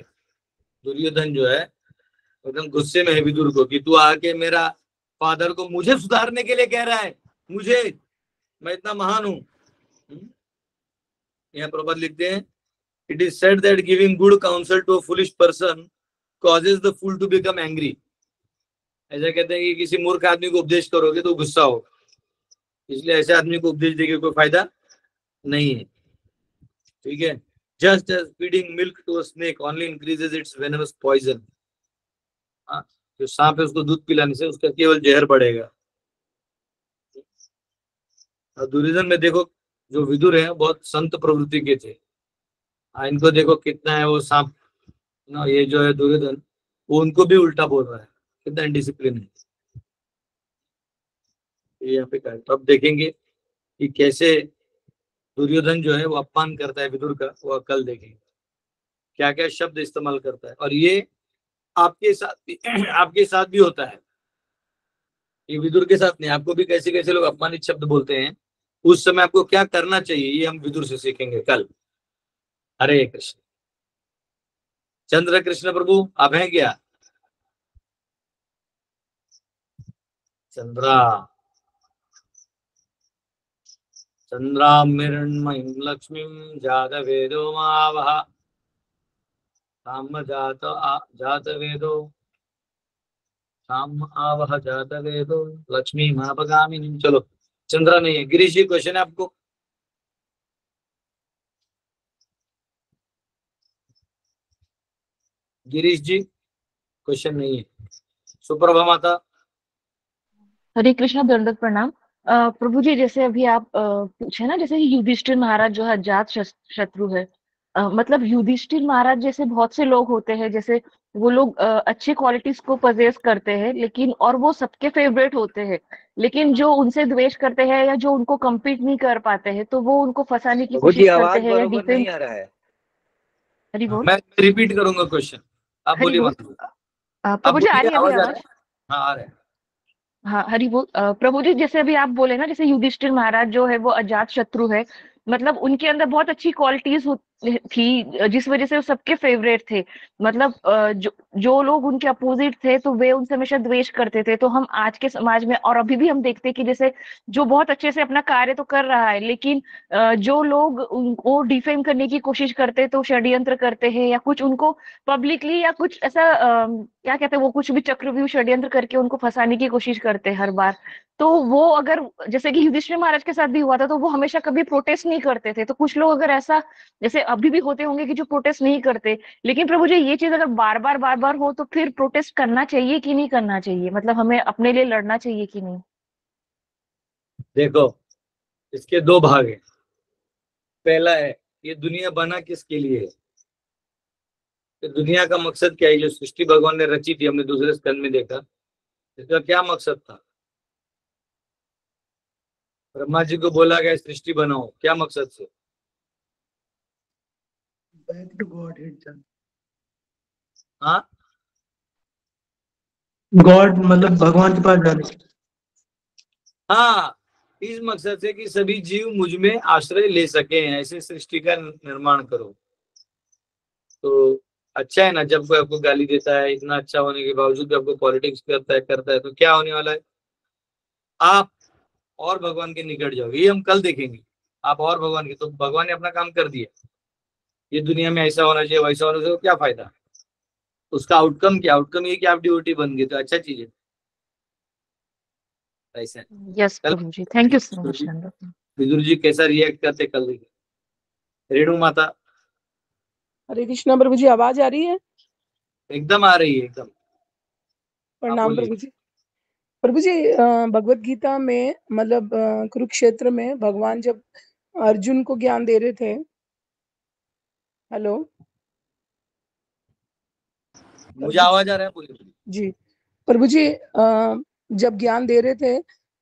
दुर्योधन जो है एकदम गुस्से में है विदुर को, कि तू आके मेरा फादर को मुझे सुधारने के लिए कह रहा है, मुझे, मैं इतना महान हूं। यहाँ प्रभुपाद लिखते हैं, it is said that giving good counsel to a foolish person causes the fool to become angry. ऐसा कहते हैं कि किसी मूर्ख आदमी को उपदेश करोगे तो गुस्सा हो, इसलिए ऐसे आदमी को उपदेश देके कोई फायदा नहीं है। ठीक है, just as feeding milk to a snake only increases its venomous poison. जो सांप है उसको दूध पिलाने से उसका केवल जहर बढ़ेगा। और दुर्योधन में देखो, जो विदुर है बहुत संत प्रवृत्ति के थे, इनको देखो कितना है वो सांप ना, ये जो है दुर्योधन, वो उनको भी उल्टा बोल रहा है, कितना डिसिप्लिन है ये यहाँ पे कहा। तो अब देखेंगे कि कैसे दुर्योधन जो है वो अपमान करता है विदुर का, वो कल देखेंगे क्या क्या शब्द इस्तेमाल करता है। और ये आपके साथ भी आपके साथ भी होता है, ये विदुर के साथ नहीं, आपको भी कैसे कैसे लोग अपमानित शब्द बोलते हैं, उस समय आपको क्या करना चाहिए, ये हम विदुर से सीखेंगे कल। हरे कृष्ण। चंद्र कृष्ण प्रभु आप हैं क्या? चंद्रा चंद्रामिरण्मयीं लक्ष्मीं जातवेदो मावह साम जातवेदो साम आवह जातवेदो लक्ष्मी मापगामिनी। चलो, चंद्रा नहीं है। गिरीश जी क्वेश्चन है आपको? गिरीश जी क्वेश्चन नहीं है। सुप्रभा माता। हरे कृष्णा, दंडवत प्रणाम। प्रभु जी, जैसे अभी आप पूछे ना, जैसे युधिष्ठिर महाराज जो है अजात शत्रु है। मतलब युधिष्ठिर महाराज जैसे बहुत से लोग होते हैं, जैसे वो लोग अच्छे क्वालिटीज को पजेस करते हैं, लेकिन और वो सबके फेवरेट होते हैं, लेकिन जो उनसे द्वेष करते हैं या जो उनको कम्पीट नहीं कर पाते हैं, तो वो उनको फंसाने की प्रभु जी कोशिश करते आवाज हैं या बरोबर डिफेम। नहीं आ रहा है। हरि बोल। मैं रिपीट करूंगा क्वेश्चन, आप हरि बोलिए बोल। माता। आप प्रभु जी, आ बोलिए, रही है अभी आवाज आ रहा आवाज? है? हाँ आ रहा है। हाँ, हरि बोल। प्रभु जी, जैसे अभी आप बोले ना, जैसे युधिष्ठिर महाराज जो है वो अजात शत्रु है, मतलब उनके अंदर बहुत अच्छी क्वालिटीज थी, जिस वजह से वो सबके फेवरेट थे। मतलब जो लोग उनके अपोजिट थे तो वे उनसे हमेशा द्वेष करते थे। तो हम आज के समाज में और अभी भी हम देखते हैं कि जैसे जो बहुत अच्छे से अपना कार्य तो कर रहा है, लेकिन जो लोग उनको डिफेम करने की कोशिश करते हैं, तो षड्यंत्र करते हैं या कुछ उनको पब्लिकली या कुछ ऐसा क्या कहते हैं, वो कुछ भी चक्रव्यूह षड्यंत्र करके उनको फंसाने की कोशिश करते हैं हर बार। तो वो अगर, जैसे कि युधिष्ठिर महाराज के साथ भी हुआ था, तो वो हमेशा कभी प्रोटेस्ट नहीं करते थे। तो कुछ लोग अगर ऐसा, जैसे अभी भी होते होंगे कि जो प्रोटेस्ट नहीं करते, लेकिन प्रभु जी ये चीज अगर बार बार हो तो फिर प्रोटेस्ट करना चाहिए कि नहीं करना चाहिए? मतलब हमें अपने लिए लड़ना चाहिए कि नहीं? देखो, इसके दो भाग हैं। पहला है, ये दुनिया बना किसके लिए है? तो दुनिया का मकसद क्या है? जो सृष्टि भगवान ने रची थी, हमने दूसरे स्कंद में देखा, इसका क्या मकसद था? ब्रह्मा जी को बोला गया सृष्टि बनाओ, क्या मकसद से? बैक टू गॉड, हाँ, गॉड मतलब भगवान के पास जाने। हाँ, इस मकसद से कि सभी जीव मुझ में आश्रय ले सके, ऐसे सृष्टि का निर्माण करो। तो अच्छा है ना, जब कोई आपको गाली देता है, इतना अच्छा होने के बावजूद भी आपको पॉलिटिक्स करता है, तो क्या होने वाला है? आप और भगवान के निकट जाओगे, ये हम कल देखेंगे। आप और भगवान के, तो भगवान ने अपना काम कर दिया, ये दुनिया में ऐसा होना चाहिए वैसा होना चाहिए, तो क्या फायदा? उसका आउटकम क्या? आउटकम ये कि आप डिवोटी बन गए, तो अच्छा चीज है। ऐसा है। यस कल Prabhu ji, thank you so much. Vidur ji कैसा रिएक्ट करते कल देखेंगे। रेणु माता। हरे कृष्णा प्रभु जी, आवाज आ रही है? एकदम आ रही है, एकदम। प्रणाम प्रभु जी। प्रभु जी, भगवत गीता में मतलब कुरुक्षेत्र में भगवान जब अर्जुन को ज्ञान दे रहे थे। हेलो, मुझे आवाज आ रहा है, बोलिए। जी प्रभु जी, जब ज्ञान दे रहे थे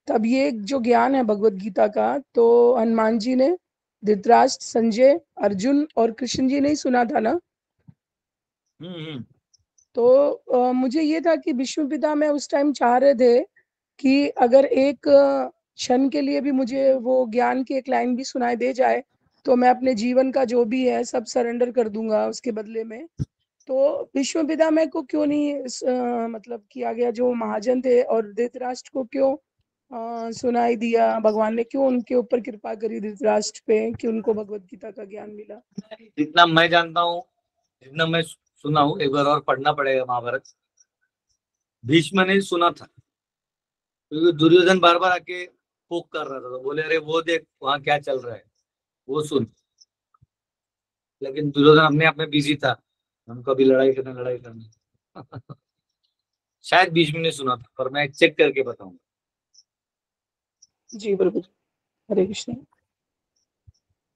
तब ये जो ज्ञान है भगवत गीता का, तो हनुमान जी ने, धृतराष्ट्र, संजय, अर्जुन और कृष्ण जी ने ही सुना था ना। तो मुझे ये था कि विष्णु पिता में उस टाइम चाह रहे थे कि अगर एक क्षण के लिए भी मुझे वो ज्ञान की एक लाइन भी सुनाई दे जाए तो मैं अपने जीवन का जो भी है सब सरेंडर कर दूंगा उसके बदले में। तो विष्णु पिता में को क्यों नहीं मतलब किया गया, जो महाजन थे, और धृतराष्ट्र को क्यों सुनाई दिया, भगवान ने क्यों उनके ऊपर कृपा करी धृतराष्ट्र पे कि उनको भगवत गीता का ज्ञान मिला। जितना मैं जानता हूँ, जितना मैं सुना हूँ, एक बार और पढ़ना पड़ेगा महाभारत। भीष्म ने सुना था क्योंकि दुर्योधन बार बार आके पोक कर रहा था, तो बोले अरे वो देख वहां क्या चल रहा है, वो सुन। लेकिन दुर्योधन अपने आप में बिजी था, हमको अभी लड़ाई करना शायद भीष्म ने सुना था, पर मैं चेक करके बताऊंगा। जी प्रभु, हरे कृष्ण।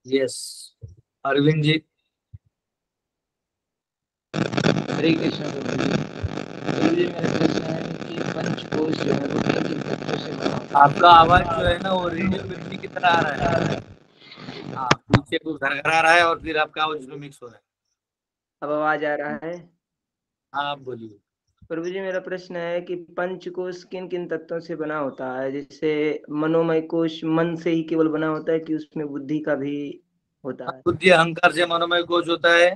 यस, अरविंद जी। हरे कृष्ण प्रभु जी, मेरा प्रश्न है कि पंचकोश जो है वो किन किन तत्वों से बना होता है? आपका आवाज जो है ना वो रेडियो मिर्ची की तरह आ रहा है। हाँ, पीछे को घर आ रहा है और फिर आपका आवाज उसमें मिक्स हो रहा है। अब आवाज आ रहा है? हाँ, आप बोलिए। प्रभु जी, मेरा प्रश्न है कि पंचकोश किन किन तत्वों से बना होता है? जैसे मनोमय कोश मन से ही केवल बना होता है कि उसमें बुद्धि का भी होता है? बुद्धि अहंकार से मनोमय कोश होता है।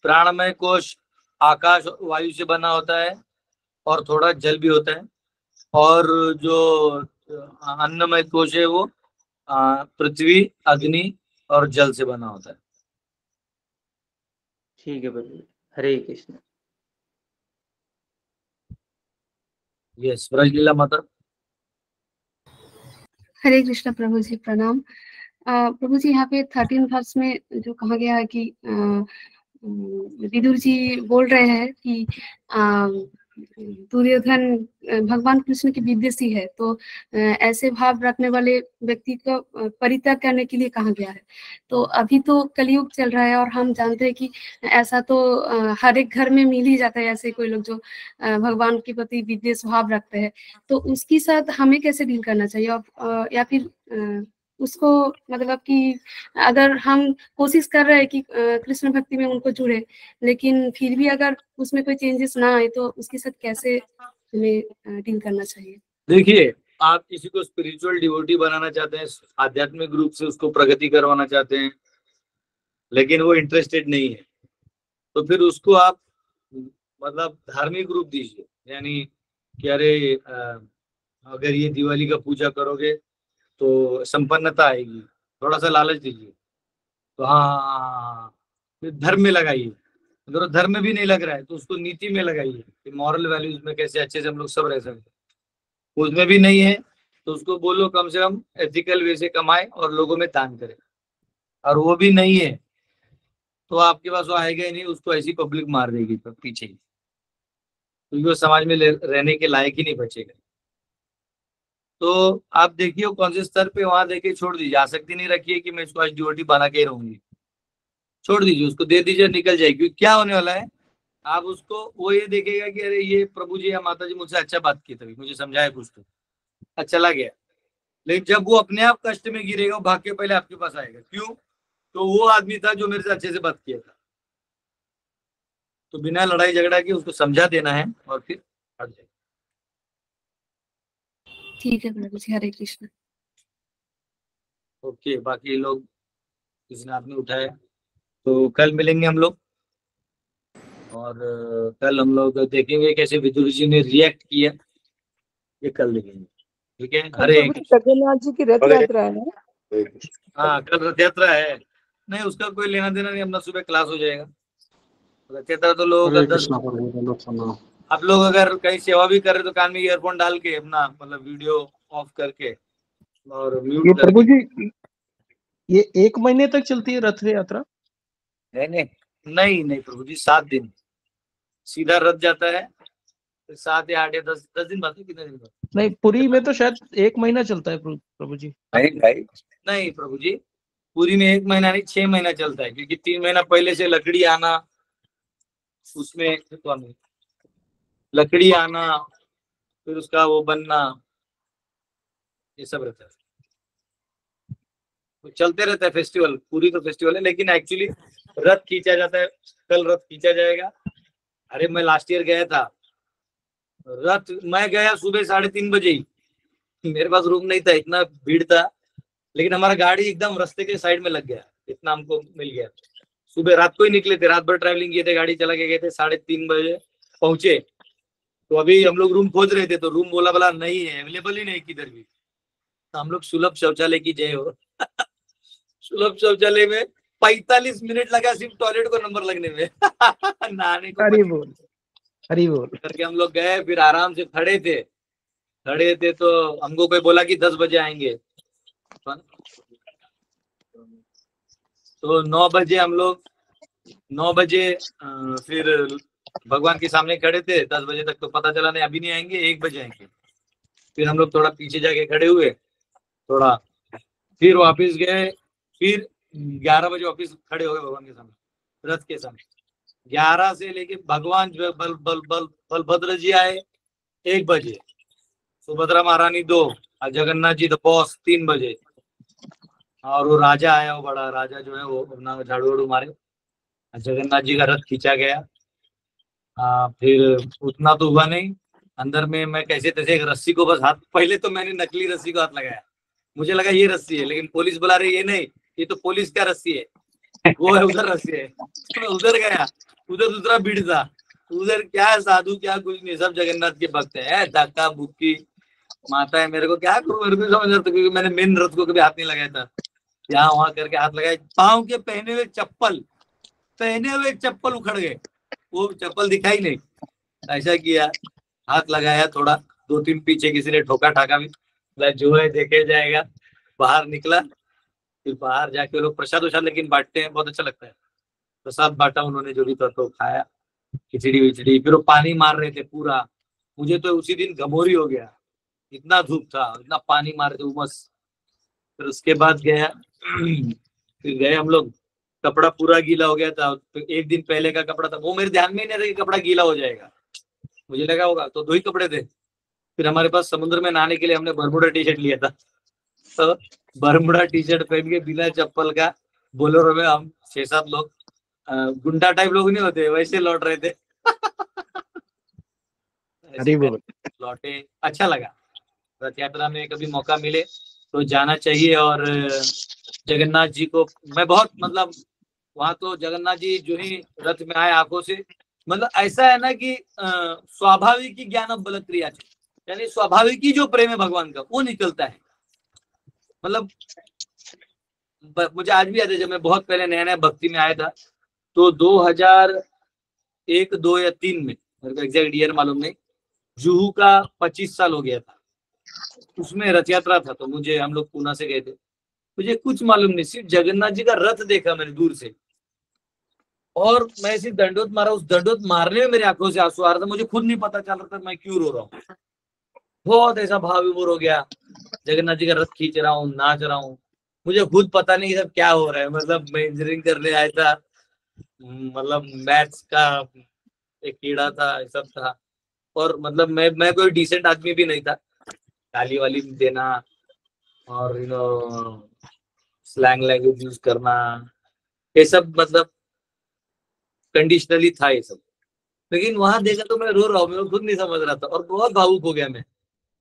प्राणमय कोश आकाश वायु से बना होता है और थोड़ा जल भी होता है। और जो अन्नमय कोश है वो पृथ्वी, अग्नि और जल से बना होता है। ठीक है प्रभु, हरे कृष्ण। यस, ब्रजलीला माता। हरे कृष्ण प्रभु जी, प्रणाम। प्रभु जी, यहाँ पे 13 वर्ष में जो कहा गया है कि विदुर जी बोल रहे हैं कि दुर्योधन भगवान कृष्ण की विदेशी है, तो ऐसे भाव रखने वाले व्यक्ति को परित्याग करने के लिए कहा गया है। तो अभी तो कलयुग चल रहा है और हम जानते हैं कि ऐसा तो हर एक घर में मिल ही जाता है, ऐसे कोई लोग जो भगवान के प्रति विद्वेष भाव रखते हैं। तो उसके साथ हमें कैसे डील करना चाहिए, और या फिर उसको मतलब कि अगर हम कोशिश कर रहे हैं कि कृष्ण भक्ति में उनको जुड़े, लेकिन फिर भी अगर उसमें कोई चेंजेस ना आए तो उसके साथ कैसे हमें डील करना चाहिए? देखिए, आप किसी को स्पिरिचुअल डिवोटी बनाना चाहते हैं, आध्यात्मिक रूप से उसको प्रगति करवाना चाहते हैं, लेकिन वो इंटरेस्टेड नहीं है, तो फिर उसको आप मतलब धार्मिक रूप दीजिए। यानी कि अरे अगर ये दिवाली का पूजा करोगे तो संपन्नता आएगी, थोड़ा सा लालच दीजिए। तो हाँ, फिर धर्म में लगाइए। अगर धर्म में भी नहीं लग रहा है तो उसको नीति में लगाइए कि मॉरल वैल्यूज में कैसे अच्छे से हम लोग सब रह सकते हैं। उसमें भी नहीं है तो उसको बोलो कम से कम एथिकल वे से कमाए और लोगों में दान करे। और वो भी नहीं है तो आपके पास वो आएगा ही नहीं, उसको ऐसी पब्लिक मार देगी पीछे ही, क्योंकि वो समाज में रहने के लायक ही नहीं बचेगा। तो आप देखिए कौन से स्तर पे, वहां देखिए छोड़ दीजिए। आसक्ति नहीं रखिए कि मैं इसको आज डिवोटी बना के ही रहूंगी, छोड़ दीजिए, उसको दे दीजिए, निकल जाएगी। क्योंकि क्या होने वाला है, आप उसको वो ये देखेगा कि अरे ये प्रभु जी या माता जी मुझसे अच्छा बात की, तभी मुझे समझाया कुछ तो अच्छा चला गया। लेकिन जब वो अपने आप कष्ट में गिरेगा, वो भाग के पहले आपके पास आएगा। क्यों? तो वो आदमी था जो मेरे से अच्छे से बात किया था। तो बिना लड़ाई झगड़ा के उसको समझा देना है और फिर हट जाए। ठीक है प्रभु जी, हरे कृष्ण। ओके, बाकी लोग किसी ने हाथ नहीं उठाया तो कल मिलेंगे हम लोग, और कल हम लोग देखेंगे कैसे विदुर जी ने रिएक्ट किया, ये कल देखेंगे। ठीक है, कल हरे प्रभु जी जगन्नाथ जी की रथ यात्रा है ना? हाँ, कल रथ यात्रा है। नहीं, उसका कोई लेना देना नहीं, अपना सुबह क्लास हो जाएगा। रथ यात्रा तो लोग 10, आप लोग अगर कहीं सेवा भी कर रहे तो कान में ईयरफोन डाल के अपना मतलब वीडियो ऑफ करके और म्यूट ये करके। प्रभु जी, ये 1 महीने तक चलती है रथ यात्रा? नहीं प्रभु जी, 7 दिन सीधा रथ जाता है, 7 या 8 या 10 दिन बाद, कितने दिन बाद? नहीं, पुरी में तो शायद 1 महीना चलता है प्रभु जी। नहीं प्रभु जी, पूरी में 1 महीना नहीं, 6 महीना चलता है। क्योंकि 3 महीना पहले से लकड़ी आना, उसमें लकड़ी आना, फिर उसका वो बनना, ये सब रहता है। तो चलते रहता है फेस्टिवल, पूरी तो फेस्टिवल है, लेकिन एक्चुअली रथ खींचा जाता है। कल रथ खींचा जाएगा। अरे मैं लास्ट ईयर गया था, रथ मैं गया सुबह 3:30 बजे ही। मेरे पास रूम नहीं था, इतना भीड़ था, लेकिन हमारा गाड़ी एकदम रास्ते के साइड में लग गया, इतना हमको मिल गया। सुबह रात को ही निकले थे, रात भर ट्रैवलिंग किए थे, गाड़ी चला के गए थे, 3:30 बजे पहुंचे। तो अभी हम लोग रूम खोज रहे थे, तो रूम बोला नहीं है, अवेलेबल ही नहीं किधर भी। तो हम लोग सुलभ शौचालय की जय हो सुलभ शौचालय में 45 मिनट लगा सिर्फ टॉयलेट को नंबर लगने में नहाने को हरी बोल, हरी बोल करके हम लोग गए। फिर आराम से खड़े थे तो हमको कोई बोला कि 10 बजे आएंगे, तो 9 बजे हम लोग 9 बजे फिर भगवान के सामने खड़े थे। 10 बजे तक तो पता चला नहीं, अभी नहीं आएंगे, 1 बजे आएंगे। फिर हम लोग थोड़ा पीछे जाके खड़े हुए, थोड़ा फिर वापस गए। फिर 11 बजे वापस खड़े हो गए भगवान के सामने, रथ के सामने। 11 से लेके भगवान जो बलभद्र जी आए 1 बजे, सुभद्रा महारानी 2, और जगन्नाथ जी द बॉस 3 बजे, और वो राजा आया, वो बड़ा राजा जो है वो अपना झाड़ू वाड़ू मारे, जगन्नाथ जी का रथ खींचा गया। फिर उतना तो हुआ नहीं, अंदर में मैं कैसे तैसे एक रस्सी को बस हाथ, पहले तो मैंने नकली रस्सी को हाथ लगाया, मुझे लगा ये रस्सी है, लेकिन पुलिस बुला रही है, ये नहीं, ये तो पुलिस का रस्सी है, वो है उधर रस्सी है। तो मैं उधर गया, उधर दूसरा भीड़ था, उधर क्या साधु क्या कुछ नहीं, सब जगन्नाथ के भक्त है, धक्का बुक्की माता है। मेरे को क्या करूं, मेरे को समझ आता, क्योंकि मैंने मेन रथ को कभी हाथ नहीं लगाया था। यहाँ वहां करके हाथ लगाए, पाँव के पहने हुए चप्पल उखड़ गए, वो चप्पल दिखाई नहीं। ऐसा किया, हाथ लगाया, थोड़ा 2-3 पीछे किसी ने ठोका ठाका भी, जो है देखे जाएगा। बाहर निकला, फिर बाहर जाके लोग प्रसाद वसाद लेकिन बांटते हैं, बहुत अच्छा लगता है। प्रसाद बांटा उन्होंने, जो भी था तो खाया, खिचड़ी विचड़ी। फिर वो पानी मार रहे थे पूरा, मुझे तो उसी दिन घमोरी हो गया, इतना धूप था, इतना पानी मार रहे थे, उमस। फिर उसके बाद गया फिर गए हम लोग, कपड़ा पूरा गीला हो गया था, तो 1 दिन पहले का कपड़ा था, वो मेरे ध्यान में ही नहीं था कि कपड़ा गीला हो जाएगा, मुझे लगा होगा, तो 2 ही कपड़े थे। फिर हमारे पास समुद्र में नहाने के लिए हमने बरमुडा टी शर्ट लिया था, तो बरमुडा टी शर्ट पहन के बिना चप्पल का बोलेरो में हम 6-7 लोग, गुंडा टाइप लोग नहीं होते वैसे लौट रहे थे हरी बोल। लौटे, अच्छा लगा। रथ यात्रा में कभी मौका मिले तो जाना चाहिए। और जगन्नाथ जी को मैं बहुत, मतलब वहां तो जगन्नाथ जी जो ही रथ में आए, आंखों से मतलब ऐसा है ना कि स्वाभाविक ही ज्ञान बल क्रिया, यानी स्वाभाविक ही जो प्रेम है भगवान का वो निकलता है। मतलब मुझे आज भी याद है, जब मैं बहुत पहले नया नया भक्ति में आया था, तो 2001, 2 या 3 में, मेरे को एग्जैक्ट ईयर मालूम नहीं, जुहू का 25 साल हो गया था, उसमें रथ यात्रा था। तो मुझे, हम लोग पूना से गए थे, मुझे कुछ मालूम नहीं, सिर्फ जगन्नाथ जी का रथ देखा मैंने दूर से, और मैं सिर्फ दंडोत मारा, उस दंडोत मारने में मेरी आंखों से आंसू आ रहा था, मुझे खुद नहीं पता चल रहा था मैं क्यों रो रहा हूँ। बहुत ऐसा भाव विभोर हो गया, जगन्नाथ जी का रथ खींच रहा हूँ, नाच रहा हूँ, मुझे खुद पता नहीं सब क्या हो रहा है। मतलब मैं इंजीनियरिंग करने आया था, मतलब मैथ्स का एक कीड़ा था, सब था, और मतलब मैं कोई डिसेंट आदमी भी नहीं था, गाली वाली देना और स्लैंग लैंग्वेज यूज करना, ये सब मतलब कंडीशनली था ये सब। लेकिन वहां देखा तो मैं रो रहा हूँ, मैं खुद नहीं समझ रहा था, और बहुत भावुक हो गया मैं,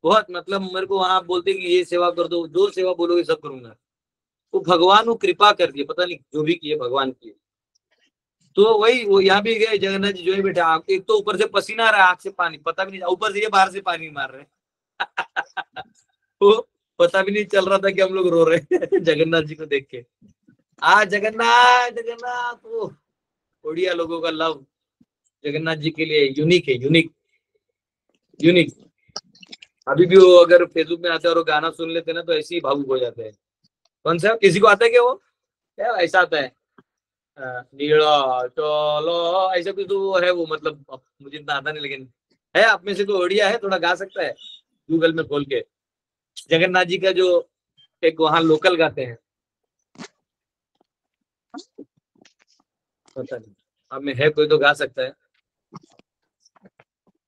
बहुत। मतलब मेरे को वहां बोलते कि ये सेवा कर दो, जो सेवा बोलोगे सब करूंगा। वो भगवान वो कृपा कर दिए, पता नहीं जो भी किए भगवान किए। तो वही, वो यहाँ भी गए, जगन्नाथ जी जो है बैठे, एक तो ऊपर से पसीना आ रहा है, आंख से पानी, पता भी नहीं, ऊपर से ये बाहर से पानी मार रहे वो पता भी नहीं चल रहा था कि हम लोग रो रहे हैं जगन्नाथ जी को देख के। जगन्नाथ जगन्नाथ, वो ओडिया लोगों का लव जगन्नाथ जी के लिए यूनिक है, यूनिक। अभी भी वो अगर फेसबुक में आते हैं और वो गाना सुन लेते हैं ना, तो ऐसे ही भावुक हो जाते हैं। कौन सा, किसी को आता है क्या वो, क्या ऐसा आता है, नीला चलो, ऐसा कुछ तो वो है, वो मतलब मुझे इतना आता नहीं, लेकिन है आप में से कोई ओडिया है, थोड़ा गा सकता है गूगल में खोल के, जगन्नाथ जी का जो एक वहां लोकल गाते हैं, पता नहीं आप में है कोई तो गा सकता है।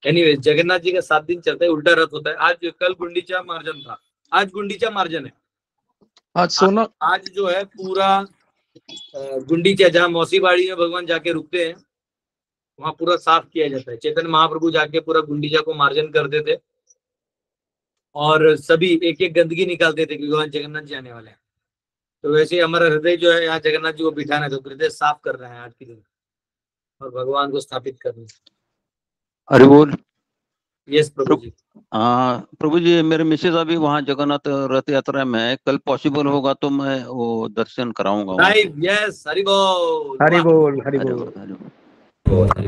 एनीवेज, जगन्नाथ जी का 7 दिन चलता है, उल्टा रथ होता है। आज कल गुंडीचा मार्जन था, आज गुंडीचा मार्जन है। आज सोना आज जो है पूरा गुंडीचा, जहाँ मौसी बाड़ी में भगवान जाके रुकते हैं, वहां पूरा साफ किया जाता है। चैतन्य महाप्रभु जाके पूरा गुंडीचा को मार्जन करते थे और सभी एक एक गंदगी निकालते थे, क्योंकि भगवान जगन्नाथ जी आने वाले हैं। तो वैसे हमारा हृदय जो है यहाँ जगन्नाथ जी को बिठाना है, तो हृदय साफ कर रहे हैं आज के दिन और भगवान को स्थापित करने। अरे बोल। यस प्रभु जी। हाँ प्रभु जी, मेरे मिसेज अभी वहाँ जगन्नाथ रथ यात्रा में है, कल पॉसिबल होगा तो मैं वो दर्शन कराऊंगा वहाँ। लाइव, यस, हरि बोल, हरि बोल हरि अरे बोल अरे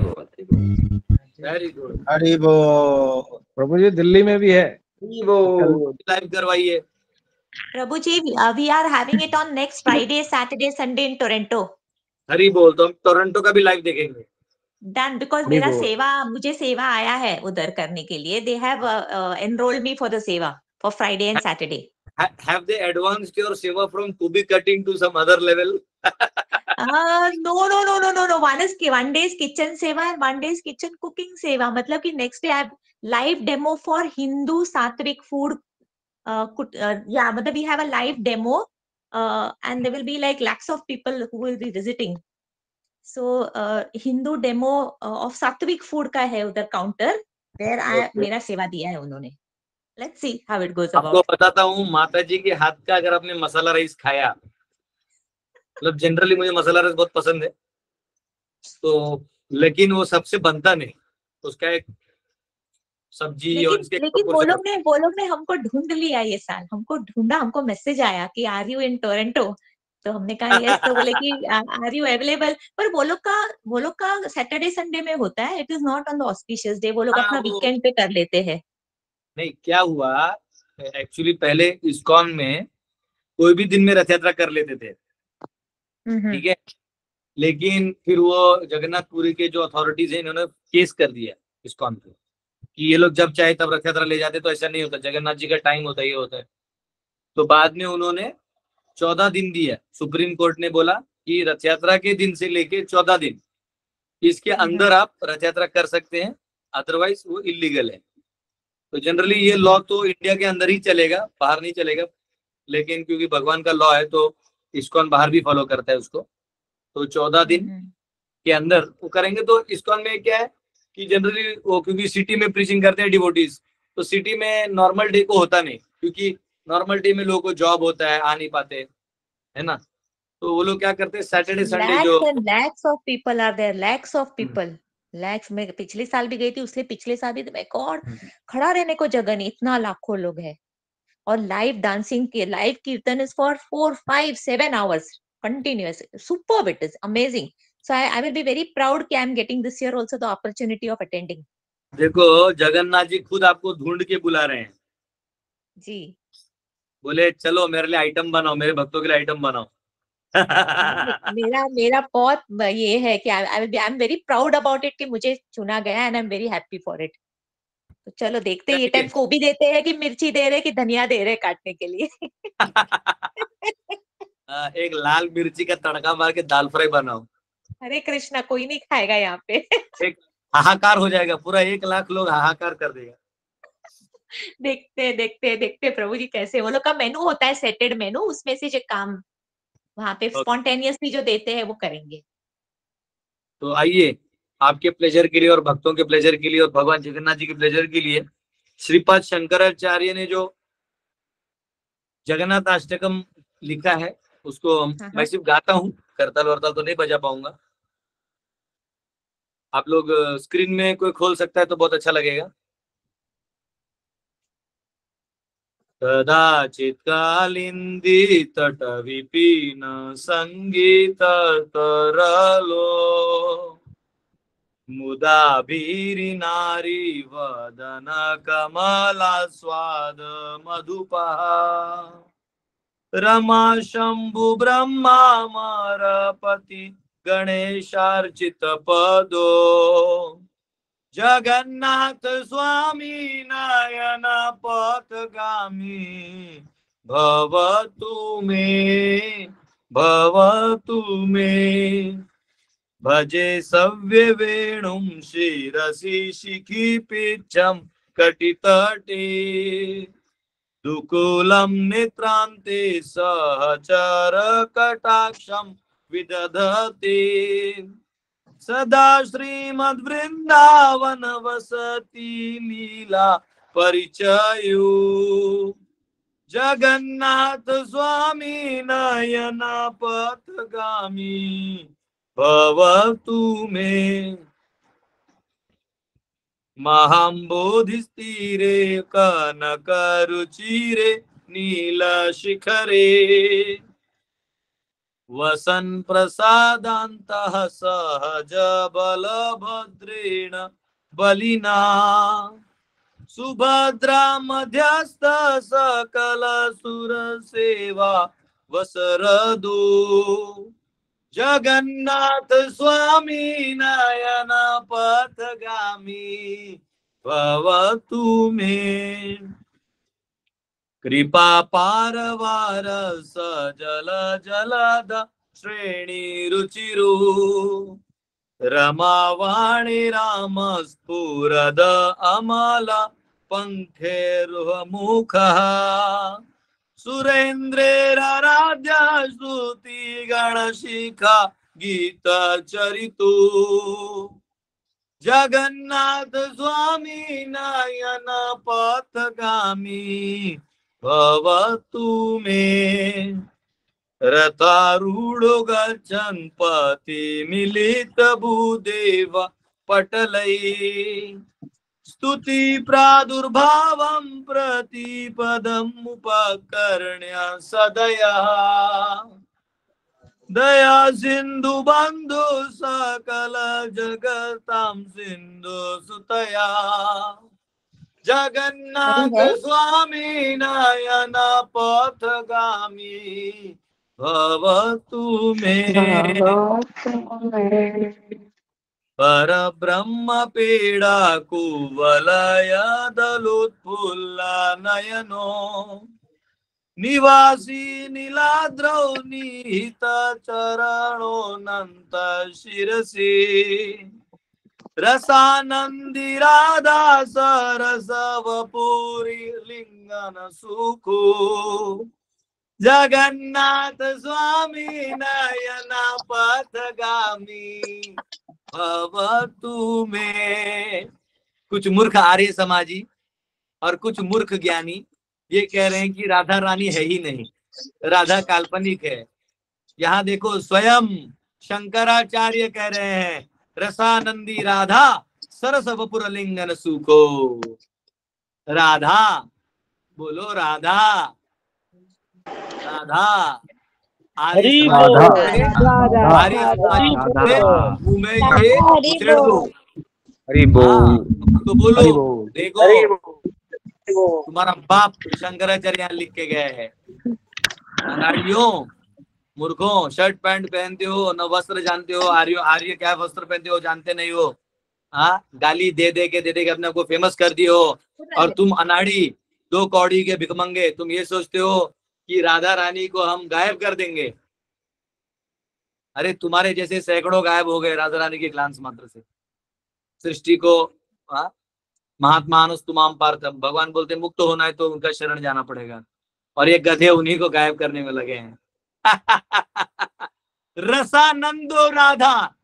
वेरी गुड। हरि बोल। प्रभु जी दिल्ली में भी है, लाइव करवाइए। प्रभु जी, we are having it on next Friday, Saturday, Sunday in Toronto. Hari बोल। तो हम टोरंटो का भी लाइव देखेंगे। Done, because मेरा सेवा, मुझे सेवा आया है उधर करने के लिए। They have enrolled me for the सेवा for Friday and Saturday. Have they advanced your seva from kubi cutting to some other level? No. One day is kitchen seva and one day is kitchen cooking seva. मतलब कि next day I have live demo for Hindu Sattvic food. Yeah, मतलब we have a live demo and there will be like lakhs of people who will be visiting. So Hindu demo of Sattvic food का है उधर counter, where I मेरा सेवा दिया है उन्होंने। Let's see how it goes about. आपको बताता हूँ, माता जी के हाथ का अगर आपने मसाला राइस खाया, मतलब जनरली मुझे मसाला राइस बहुत पसंद है, तो लेकिन वो सबसे बनता नहीं, उसका एक सब्जी और इसके लेकिन वो लोग ने हमको ढूंढ लिया ये साल, हमको ढूंढा, हमको मैसेज आया कि आर यू इन टोरंटो, तो हमने कहा यस, तो बोले कि आर यू अवेलेबल। पर वो लोग का सैटरडे संडे में होता है, it is not on the auspicious day, वो लोग अपना वीकेंड पे कर लेते हैं। नहीं, क्या हुआ एक्चुअली, पहले इस्कॉन में कोई भी दिन में रथ यात्रा कर लेते थे, ठीक है, लेकिन फिर वो जगन्नाथपुरी के जो अथॉरिटीज है, इन्होंने केस कर दिया इस्कॉन पे कि ये लोग जब चाहे तब रथ यात्रा ले जाते, तो ऐसा नहीं होता, जगन्नाथ जी का टाइम होता है, ये होता है। तो बाद में उन्होंने 14 दिन दिया, सुप्रीम कोर्ट ने बोला कि रथ यात्रा के दिन से लेके 14 दिन इसके अंदर आप रथ यात्रा कर सकते हैं, अदरवाइज वो इलीगल है। तो जनरली ये लॉ तो इंडिया के अंदर ही चलेगा, बाहर नहीं चलेगा, लेकिन क्योंकि भगवान का लॉ है तो इस्कॉन बाहर भी फॉलो करता है उसको। तो 14 दिन के अंदर वो करेंगे। तो इस्कॉन में क्या है कि जनरली वो क्योंकि सिटी में प्रीचिंग करते हैं डिवोटीज, तो सिटी में नॉर्मल डे को होता नहीं, क्योंकि नॉर्मल डे में लोगों को जॉब होता है, आ नहीं पाते, है ना। तो वो लोग क्या करते हैं, सैटरडे संडे जो lakhs of people are there, lakhs of people, lakhs. मैं पिछले साल भी गई थी, उससे पिछले साल भी, गॉड, खड़ा रहने को जगह नहीं, इतना लाखों लोग है। और लाइव डांसिंग के लाइव कीर्तन is for 4, 5, 7 hours continuous. Superb, it is amazing. So I will be very proud कि I am getting this year also the opportunity of attending. देखो जगन्नाथ जी खुद आपको ढूंढ के बुला रहे हैं जी, बोले चलो मेरे लिए आइटम बनाओ, मेरे भक्तों के लिए आइटम बनाओ। मेरा बहुत ये है कि I am very proud about it कि मुझे चुना गया and I am very happy for it. तो चलो देखते हैं, ये टाइम गोभी देते हैं कि मिर्ची दे रहे कि धनिया दे रहे काटने के लिए। एक लाल मिर्ची का तड़का मार के दाल फ्राई बनाओ। हरे कृष्णा, कोई नहीं खाएगा यहाँ पे। एक हाहाकार हो जाएगा, पूरा 1 लाख लोग हाहाकार कर देगा। देखते प्रभु जी कैसे, वो लोग का मेनू होता है, सेटेड मेनू, उसमें से जो काम वहां पे स्पॉन्टेनियसली जो देते हैं वो करेंगे। तो आइए, आपके प्लेजर के लिए और भक्तों के प्लेजर के लिए और भगवान जगन्नाथ जी के प्लेजर के लिए श्रीपाद शंकराचार्य ने जो जगन्नाथ अष्टकम लिखा है उसको मैं सिर्फ गाता हूँ, करताल वरताल तो नहीं बजा पाऊंगा। आप लोग स्क्रीन में कोई खोल सकता है तो बहुत अच्छा लगेगा। कदाचित् कालिंदी तट विपिन संगीत तरलो मुदा भीरी नारी वदन कमला स्वाद मधुपा रमा शंभु ब्रह्मा मरपति गणेशार्चित पदो जगन्नाथ स्वामी नयन पथगामी भवतु मे भजे सव्य वेणुं शिरसि शिखि पिच्छं कटितटे दुकूलं नेत्रान्ते सहचर कटाक्षं विदधते सदा श्रीमद्वृन्दावन वसति लीला परिचयो जगन्नाथ स्वामी नयन पथगामी भवतु मे महाम्बोधिस्तीरे कनकरुचिरे नीलशिखरे वसन् प्रसादान्तः सहज बलभद्रेण बलिना सुभद्रा मध्यस्थ सकल सुर सेवा वसरदो जगन्नाथ स्वामी नयन पथगामी भवतु मे कृपा पारवार सजल जलद श्रेणी रुचिरो रमावाणी राम स्फुरद अमल पंखेरुमुखः सुरेन्द्रेराराध्य श्रुति गणशिखा गीत चरितो जगन्नाथ स्वामी नयन पथगामी भवतु मे रथारूढ़ो गच्छन् पथि मिलित भूदेव पटलै स्तुति प्रादुर्भावं प्रतिपदम् उपकर्ण्य सदया दया सिंधु बंधु सकल जगतां सिंधु सुतया जगन्नाथ स्वामी नयन पथगामी भवतु मे पर ब्रह्म पीड़ा कुवलय दलोत्फुल्ला नयनो निवासी नीलाद्रौ निहित चरणो नंत शिरसि रसानंदी राधा सरस वपुरी लिंगन सुखो जगन्नाथ स्वामी नयन पथगामी भवतु मे। कुछ मूर्ख आर्य समाजी और कुछ मूर्ख ज्ञानी ये कह रहे हैं कि राधा रानी है ही नहीं, राधा काल्पनिक है। यहाँ देखो स्वयं शंकराचार्य कह रहे हैं रसानंदी राधा सरस वपुर लिंगन सुखो। राधा बोलो, राधा राधा आर्य तो बोलो। देखो तुम्हारा बाप शंकराचार्य यहाँ लिख के गए हैं, अनाड़ियों मूर्खों शर्ट पैंट पहनते हो न वस्त्र जानते हो, आर्य क्या वस्त्र पहनते हो जानते नहीं हो। हाँ, गाली दे दे के अपने को फेमस कर दिए हो। और तुम अनाड़ी दो कौड़ी के भिखमंगे, तुम ये सोचते हो कि राधा रानी को हम गायब कर देंगे। अरे तुम्हारे जैसे सैकड़ों गायब हो गए राधा रानी के ग्लांस मात्र से। सृष्टि को महात्मानुस तुमाम पार्थम, भगवान बोलते मुक्त होना है तो उनका शरण जाना पड़ेगा, और ये गधे उन्हीं को गायब करने में लगे हैं। रसानंदो राधा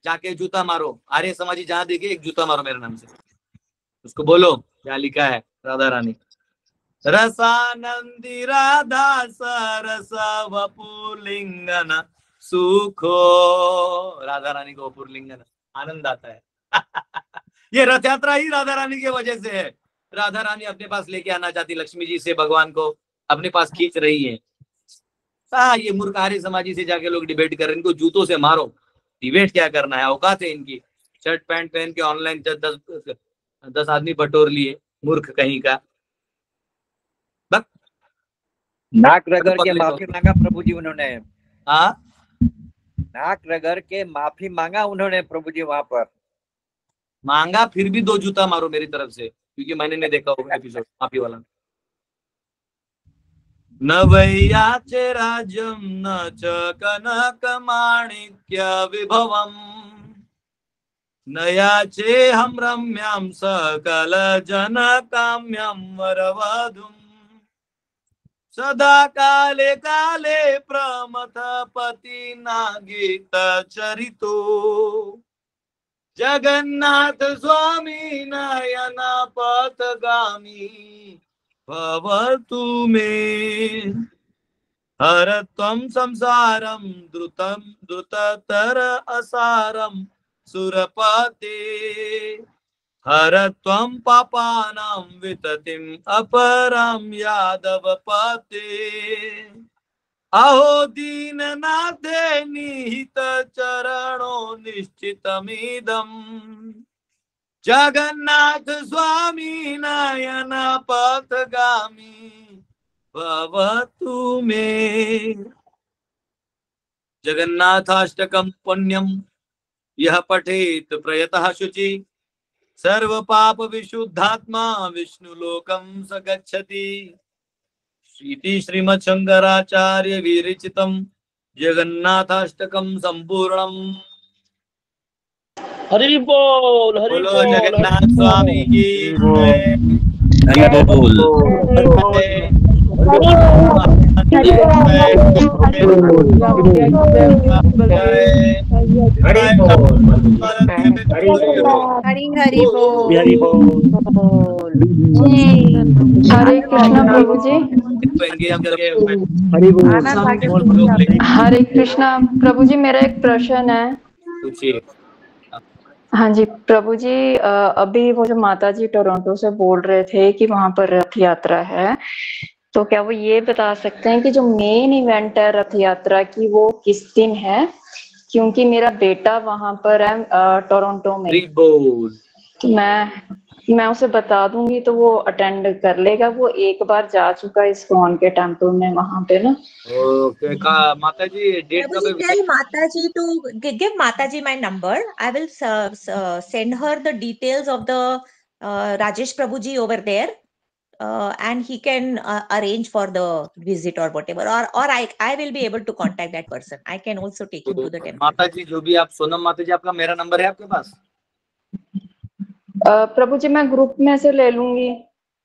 जाके जूता मारो, आर्य समाजी जहां देखिए एक जूता मारो मेरे नाम से, उसको बोलो क्या लिखा है राधा रानी। रसानंदी राधा सरस वपुलिंगन सुखो। राधा रानी को वपुलिंगन आनंद आता है। ये रथ यात्रा ही राधा रानी की वजह से है। राधा रानी अपने पास लेके आना चाहती लक्ष्मी जी से, भगवान को अपने पास खींच रही है। ये मूर्ख आर्य समाजी से जाके लोग डिबेट कर रहे हैं, इनको जूतों से मारो। डिबेट क्या करना है, औकात है इनकी। शर्ट पैंट पहन के ऑनलाइन 10 आदमी बटोर लिए, मूर्ख कहीं का। नाक रगड़ के माफी मांगा प्रभु जी उन्होंने। हाँ, नाक रगड़ के माफी मांगा उन्होंने प्रभु जी वहां पर। मांगा, फिर भी 2 जूता मारो मेरी तरफ से, क्योंकि मैंने नहीं देखा होगा एपिसोड माफी वाला। न वैयाचे राजम न च कनक माणिक्य विभवम नयाचे हम रम्याम सकल जन काम्यम वरवधुम सदा काले काले प्रमथ पति नागीत चरितो जगन्नाथ स्वामी नयन पथगामी भवतु मे हर त्वं संसारं द्रुतं द्रुततर असारं सुरपते हर त्वं पापानां विततिम् अपरां यादवपते अहो दीननाथे निहित चरणो निश्चितमिदम् जगन्नाथ स्वामी नयन पथगामी भवतु मे जगन्नाथाष्टकं पुण्यं यह पठेत प्रयतः शुचि सर्व पाप विशुद्धात्मा विष्णुलोकं स गच्छति इति श्रीमद् शंकराचार्य विरचितं जगन्नाथाष्टकं संपूर्णम् हरि बोल हरि बोलो बोल जगन्नाथ स्वामी की हरि बोल हरि बोल हरि बोल हरे कृष्णा प्रभु जी। हरि बोल हरे कृष्णा प्रभु जी, मेरा एक प्रश्न है। पूछिए। हाँ जी प्रभु जी, अभी वो जो माता जी टोरंटो से बोल रहे थे कि वहां पर रथ यात्रा है, तो क्या वो ये बता सकते हैं कि जो मेन इवेंट है रथ यात्रा की वो किस दिन है? क्योंकि मेरा बेटा वहां पर है टोरंटो में, तो मैं उसे बता दूंगी तो वो अटेंड कर लेगा। वो एक बार जा चुका है इस्कॉन के टेम्पल में वहां पे ना। ओके माता जी डेट Prabhuji, कब है? tell Mataji to give Mataji my number. I will send her the details of the Rajesh Prabhuji over there, and he can arrange for the visit or whatever. Or I will be able to contact that person. I can also take him to the temple. माता जी जो भी आप सोनम माता जी, आपका मेरा number है आपके पास? प्रभु जी मैं ग्रुप में से ले लूंगी।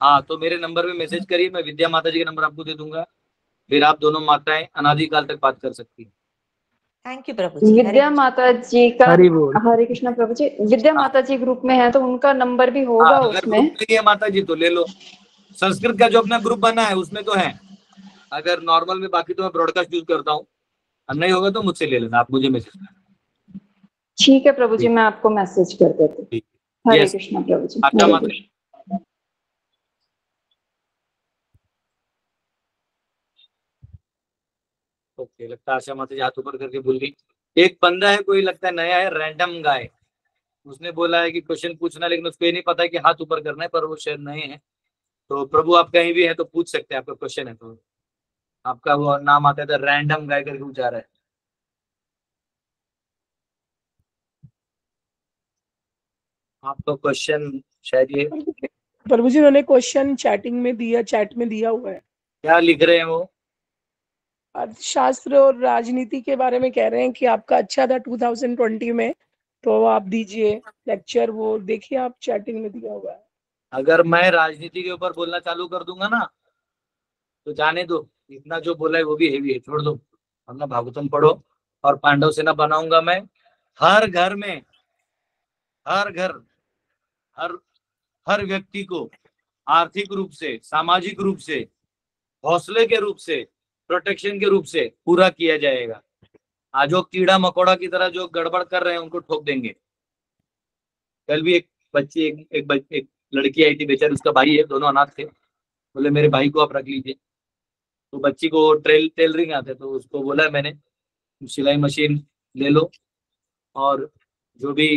हाँ तो मेरे नंबर पे मैसेज करिए, मैं विद्या माता जी का नंबर आपको दे दूंगा, फिर आप दोनों माताएं अनादिकाल तक बात कर सकती हैं। थैंक यू प्रभु जी। विद्या माता जी का हरि बोल। हरे कृष्णा प्रभु जी, विद्या माता जी ग्रुप में है तो उनका नंबर भी होगा अगर उसमें। ग्रुप नहीं है माता जी तो ले लो, संस्कृत का जो अपना ग्रुप बना है उसमें तो है। अगर नॉर्मल में बाकी तो मैं ब्रॉडकास्ट यूज करता हूँ, नहीं होगा तो मुझसे ले लेना, आप मुझे मैसेज करना। ठीक है प्रभु जी, मैं आपको मैसेज कर देती हूँ। हरे कृष्णा प्रभु जी। आशा हरे माता कृष्ण। ओके, लगता है आशा माता जी हाथ ऊपर करके भूल गई। एक बंदा है, कोई लगता है नया है, रैंडम गाय, उसने बोला है कि क्वेश्चन पूछना, लेकिन उसको ये नहीं पता है कि हाथ ऊपर करना है, पर वो शायद नए हैं। तो प्रभु आप कहीं भी हैं तो पूछ सकते हैं, आपका क्वेश्चन है तो। आपका वो नाम आता है तो रैंडम गाय करके पूछा रहा है। आपका क्वेश्चन शायद ये प्रभु जी उन्होंने क्वेश्चन चैटिंग में दिया, चैट में दिया हुआ है। क्या लिख रहे हैं वो? अर्थशास्त्र और राजनीति के बारे में कह रहे हैं कि आपका अच्छा था 2020 में, तो आप दीजिए लेक्चर, वो देखिए आप चैटिंग में दिया हुआ है। अगर मैं राजनीति के ऊपर बोलना चालू कर दूंगा ना तो जाने दो, इतना जो बोला है वो भी हेवी है, छोड़ दो। अपना भागवतम पढ़ो और पांडव सेना बनाऊंगा मैं। हर घर में, हर घर, हर व्यक्ति को आर्थिक रूप से, सामाजिक रूप से, हौसले के रूप से, प्रोटेक्शन के रूप से पूरा किया जाएगा। आज जो कीड़ा मकोड़ा की तरह जो गड़बड़ कर रहे हैं उनको ठोक देंगे। कल भी एक बच्ची, एक लड़की आई थी, बेचारी, उसका भाई है, दोनों अनाथ थे। बोले मेरे भाई को आप रख लीजिए। तो बच्ची को टेलरिंग आते, तो उसको बोला मैंने सिलाई मशीन ले लो, और जो भी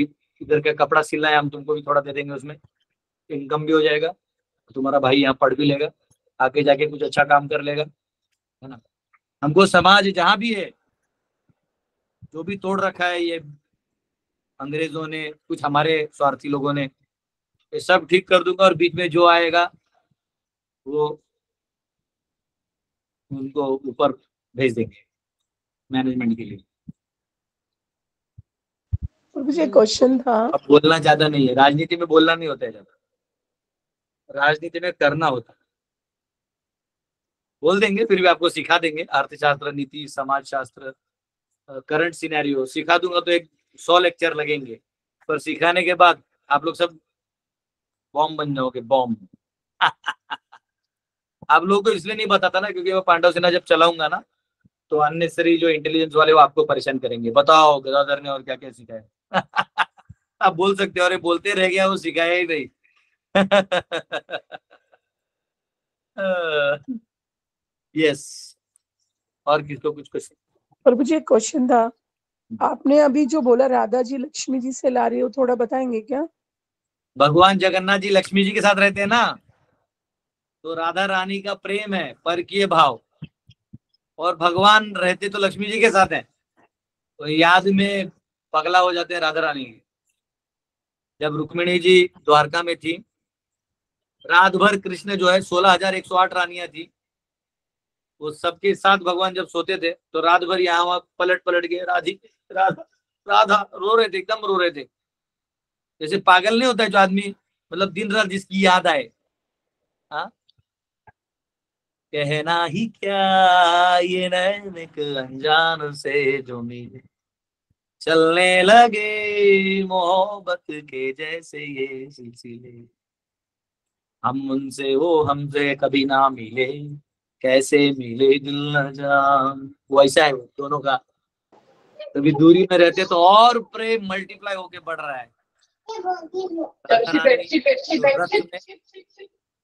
इधर का कपड़ा सिलना है हम तुमको भी थोड़ा दे देंगे, उसमें इनकम भी हो जाएगा, तुम्हारा भाई यहाँ पढ़ भी लेगा, आगे जाके कुछ अच्छा काम कर लेगा, है ना। हमको समाज जहां भी है, जो भी तोड़ रखा है ये अंग्रेजों ने, कुछ हमारे स्वार्थी लोगों ने, ये सब ठीक कर दूंगा। और बीच में जो आएगा वो उनको ऊपर भेज देंगे मैनेजमेंट के लिए। प्रभु जी क्वेश्चन था। अब बोलना ज्यादा नहीं है, राजनीति में बोलना नहीं होता है ज्यादा, राजनीति में करना होता है। बोल देंगे फिर भी आपको सिखा देंगे, अर्थशास्त्र, नीति, समाजशास्त्र, करंट सिनेरियो सिखा दूंगा तो 100 लेक्चर लगेंगे, पर सिखाने के बाद आप लोग सब बॉम्ब बन जाओगे, बॉम्ब। आप लोगों को इसलिए नहीं बताता ना, क्योंकि मैं पांडव सेना जब चलाऊंगा ना तो अननेसेसरी जो इंटेलिजेंस वाले वो आपको परेशान करेंगे, बताओ गदाधर ने और क्या क्या सिखाया। आप बोल सकते हो अरे बोलते रह गया, वो सिखाया ही नहीं। यस, और किसको कुछ क्वेश्चन? प्रभु जी एक क्वेश्चन था, आपने अभी जो बोला राधा जी लक्ष्मी जी से ला रही हो, थोड़ा बताएंगे क्या? भगवान जगन्नाथ जी लक्ष्मी जी के साथ रहते हैं ना, तो राधा रानी का प्रेम है, परकीय भाव, और भगवान रहते तो लक्ष्मी जी के साथ हैं, तो याद में पगला हो जाते हैं राधा रानी के। जब रुक्मिणी जी द्वारका में थी, रात भर कृष्ण जो है 16,108 रानियां थी, वो सबके साथ भगवान जब सोते थे तो रात भर यहाँ वहां पलट पलट के राधा राधा रो रहे थे, एकदम रो रहे थे, जैसे पागल नहीं होता है जो आदमी, मतलब दिन रात जिसकी याद आए। हाँ, कहना ही क्या ये नैन एक अनजान से जो मिले, चलने लगे मोहब्बत के जैसे ये सिलसिले, हम उनसे वो हमसे कभी ना मिले, कैसे मिले दिल न जान। वो ऐसा है वो दोनों का, कभी दूरी में रहते तो और प्रेम मल्टीप्लाई होके बढ़ रहा है।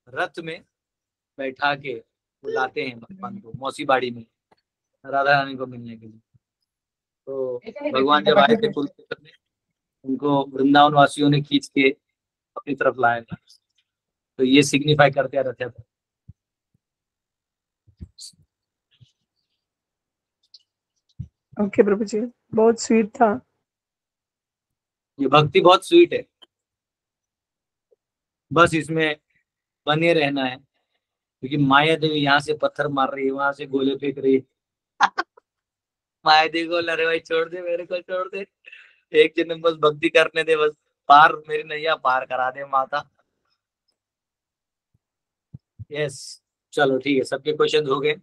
रथ में बैठा के बुलाते हैं भगवान को मौसी बाड़ी में राधा रानी को मिलने के लिए। तो भगवान जब आए थे कुरुक्षेत्र में, उनको वृंदावन वासियों ने खींच के अपनी तरफ लाया था, तो ये सिग्निफाई करते आ रहे थे। ओके प्रभु जी, बहुत स्वीट था। ये भक्ति बहुत स्वीट है, बस इसमें बने रहना है, क्योंकि माया देवी यहाँ से पत्थर मार रही है, वहां से गोले फेंक रही है। माया देवी को अरे भाई छोड़ दे, मेरे को छोड़ दे, एक जन्म बस भक्ति करने दे, बस पार मेरी नैया पार करा दे माता। यस, चलो ठीक है, सबके क्वेश्चन हो गए।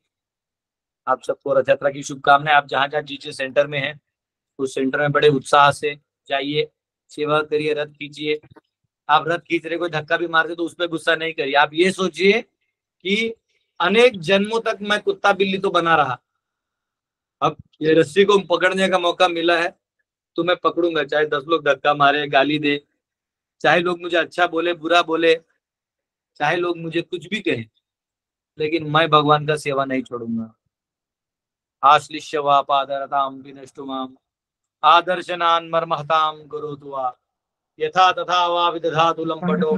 आप सबको रथ यात्रा की शुभकामनाएं। आप जहाँ जहाँ जीजे सेंटर में हैं, उस सेंटर में बड़े उत्साह से जाइए, सेवा करिए, रथ खींचिए। आप रथ खींच रहे, कोई धक्का भी मारते तो उस पर गुस्सा नहीं करिए। आप ये सोचिए कि अनेक जन्मों तक मैं कुत्ता बिल्ली तो बना रहा, अब ये रस्सी को पकड़ने का मौका मिला है तो मैं पकड़ूंगा, चाहे 10 लोग धक्का मारे, गाली दे, चाहे लोग मुझे अच्छा बोले बुरा बोले, चाहे लोग मुझे कुछ भी कहें, लेकिन मैं भगवान का सेवा नहीं छोड़ूंगा। आश्लिष्य वा पादरताम विनष्टुमाम आदर्शनान मर्महताम करोतु वा यथा तथा वा विदधातु लंपटो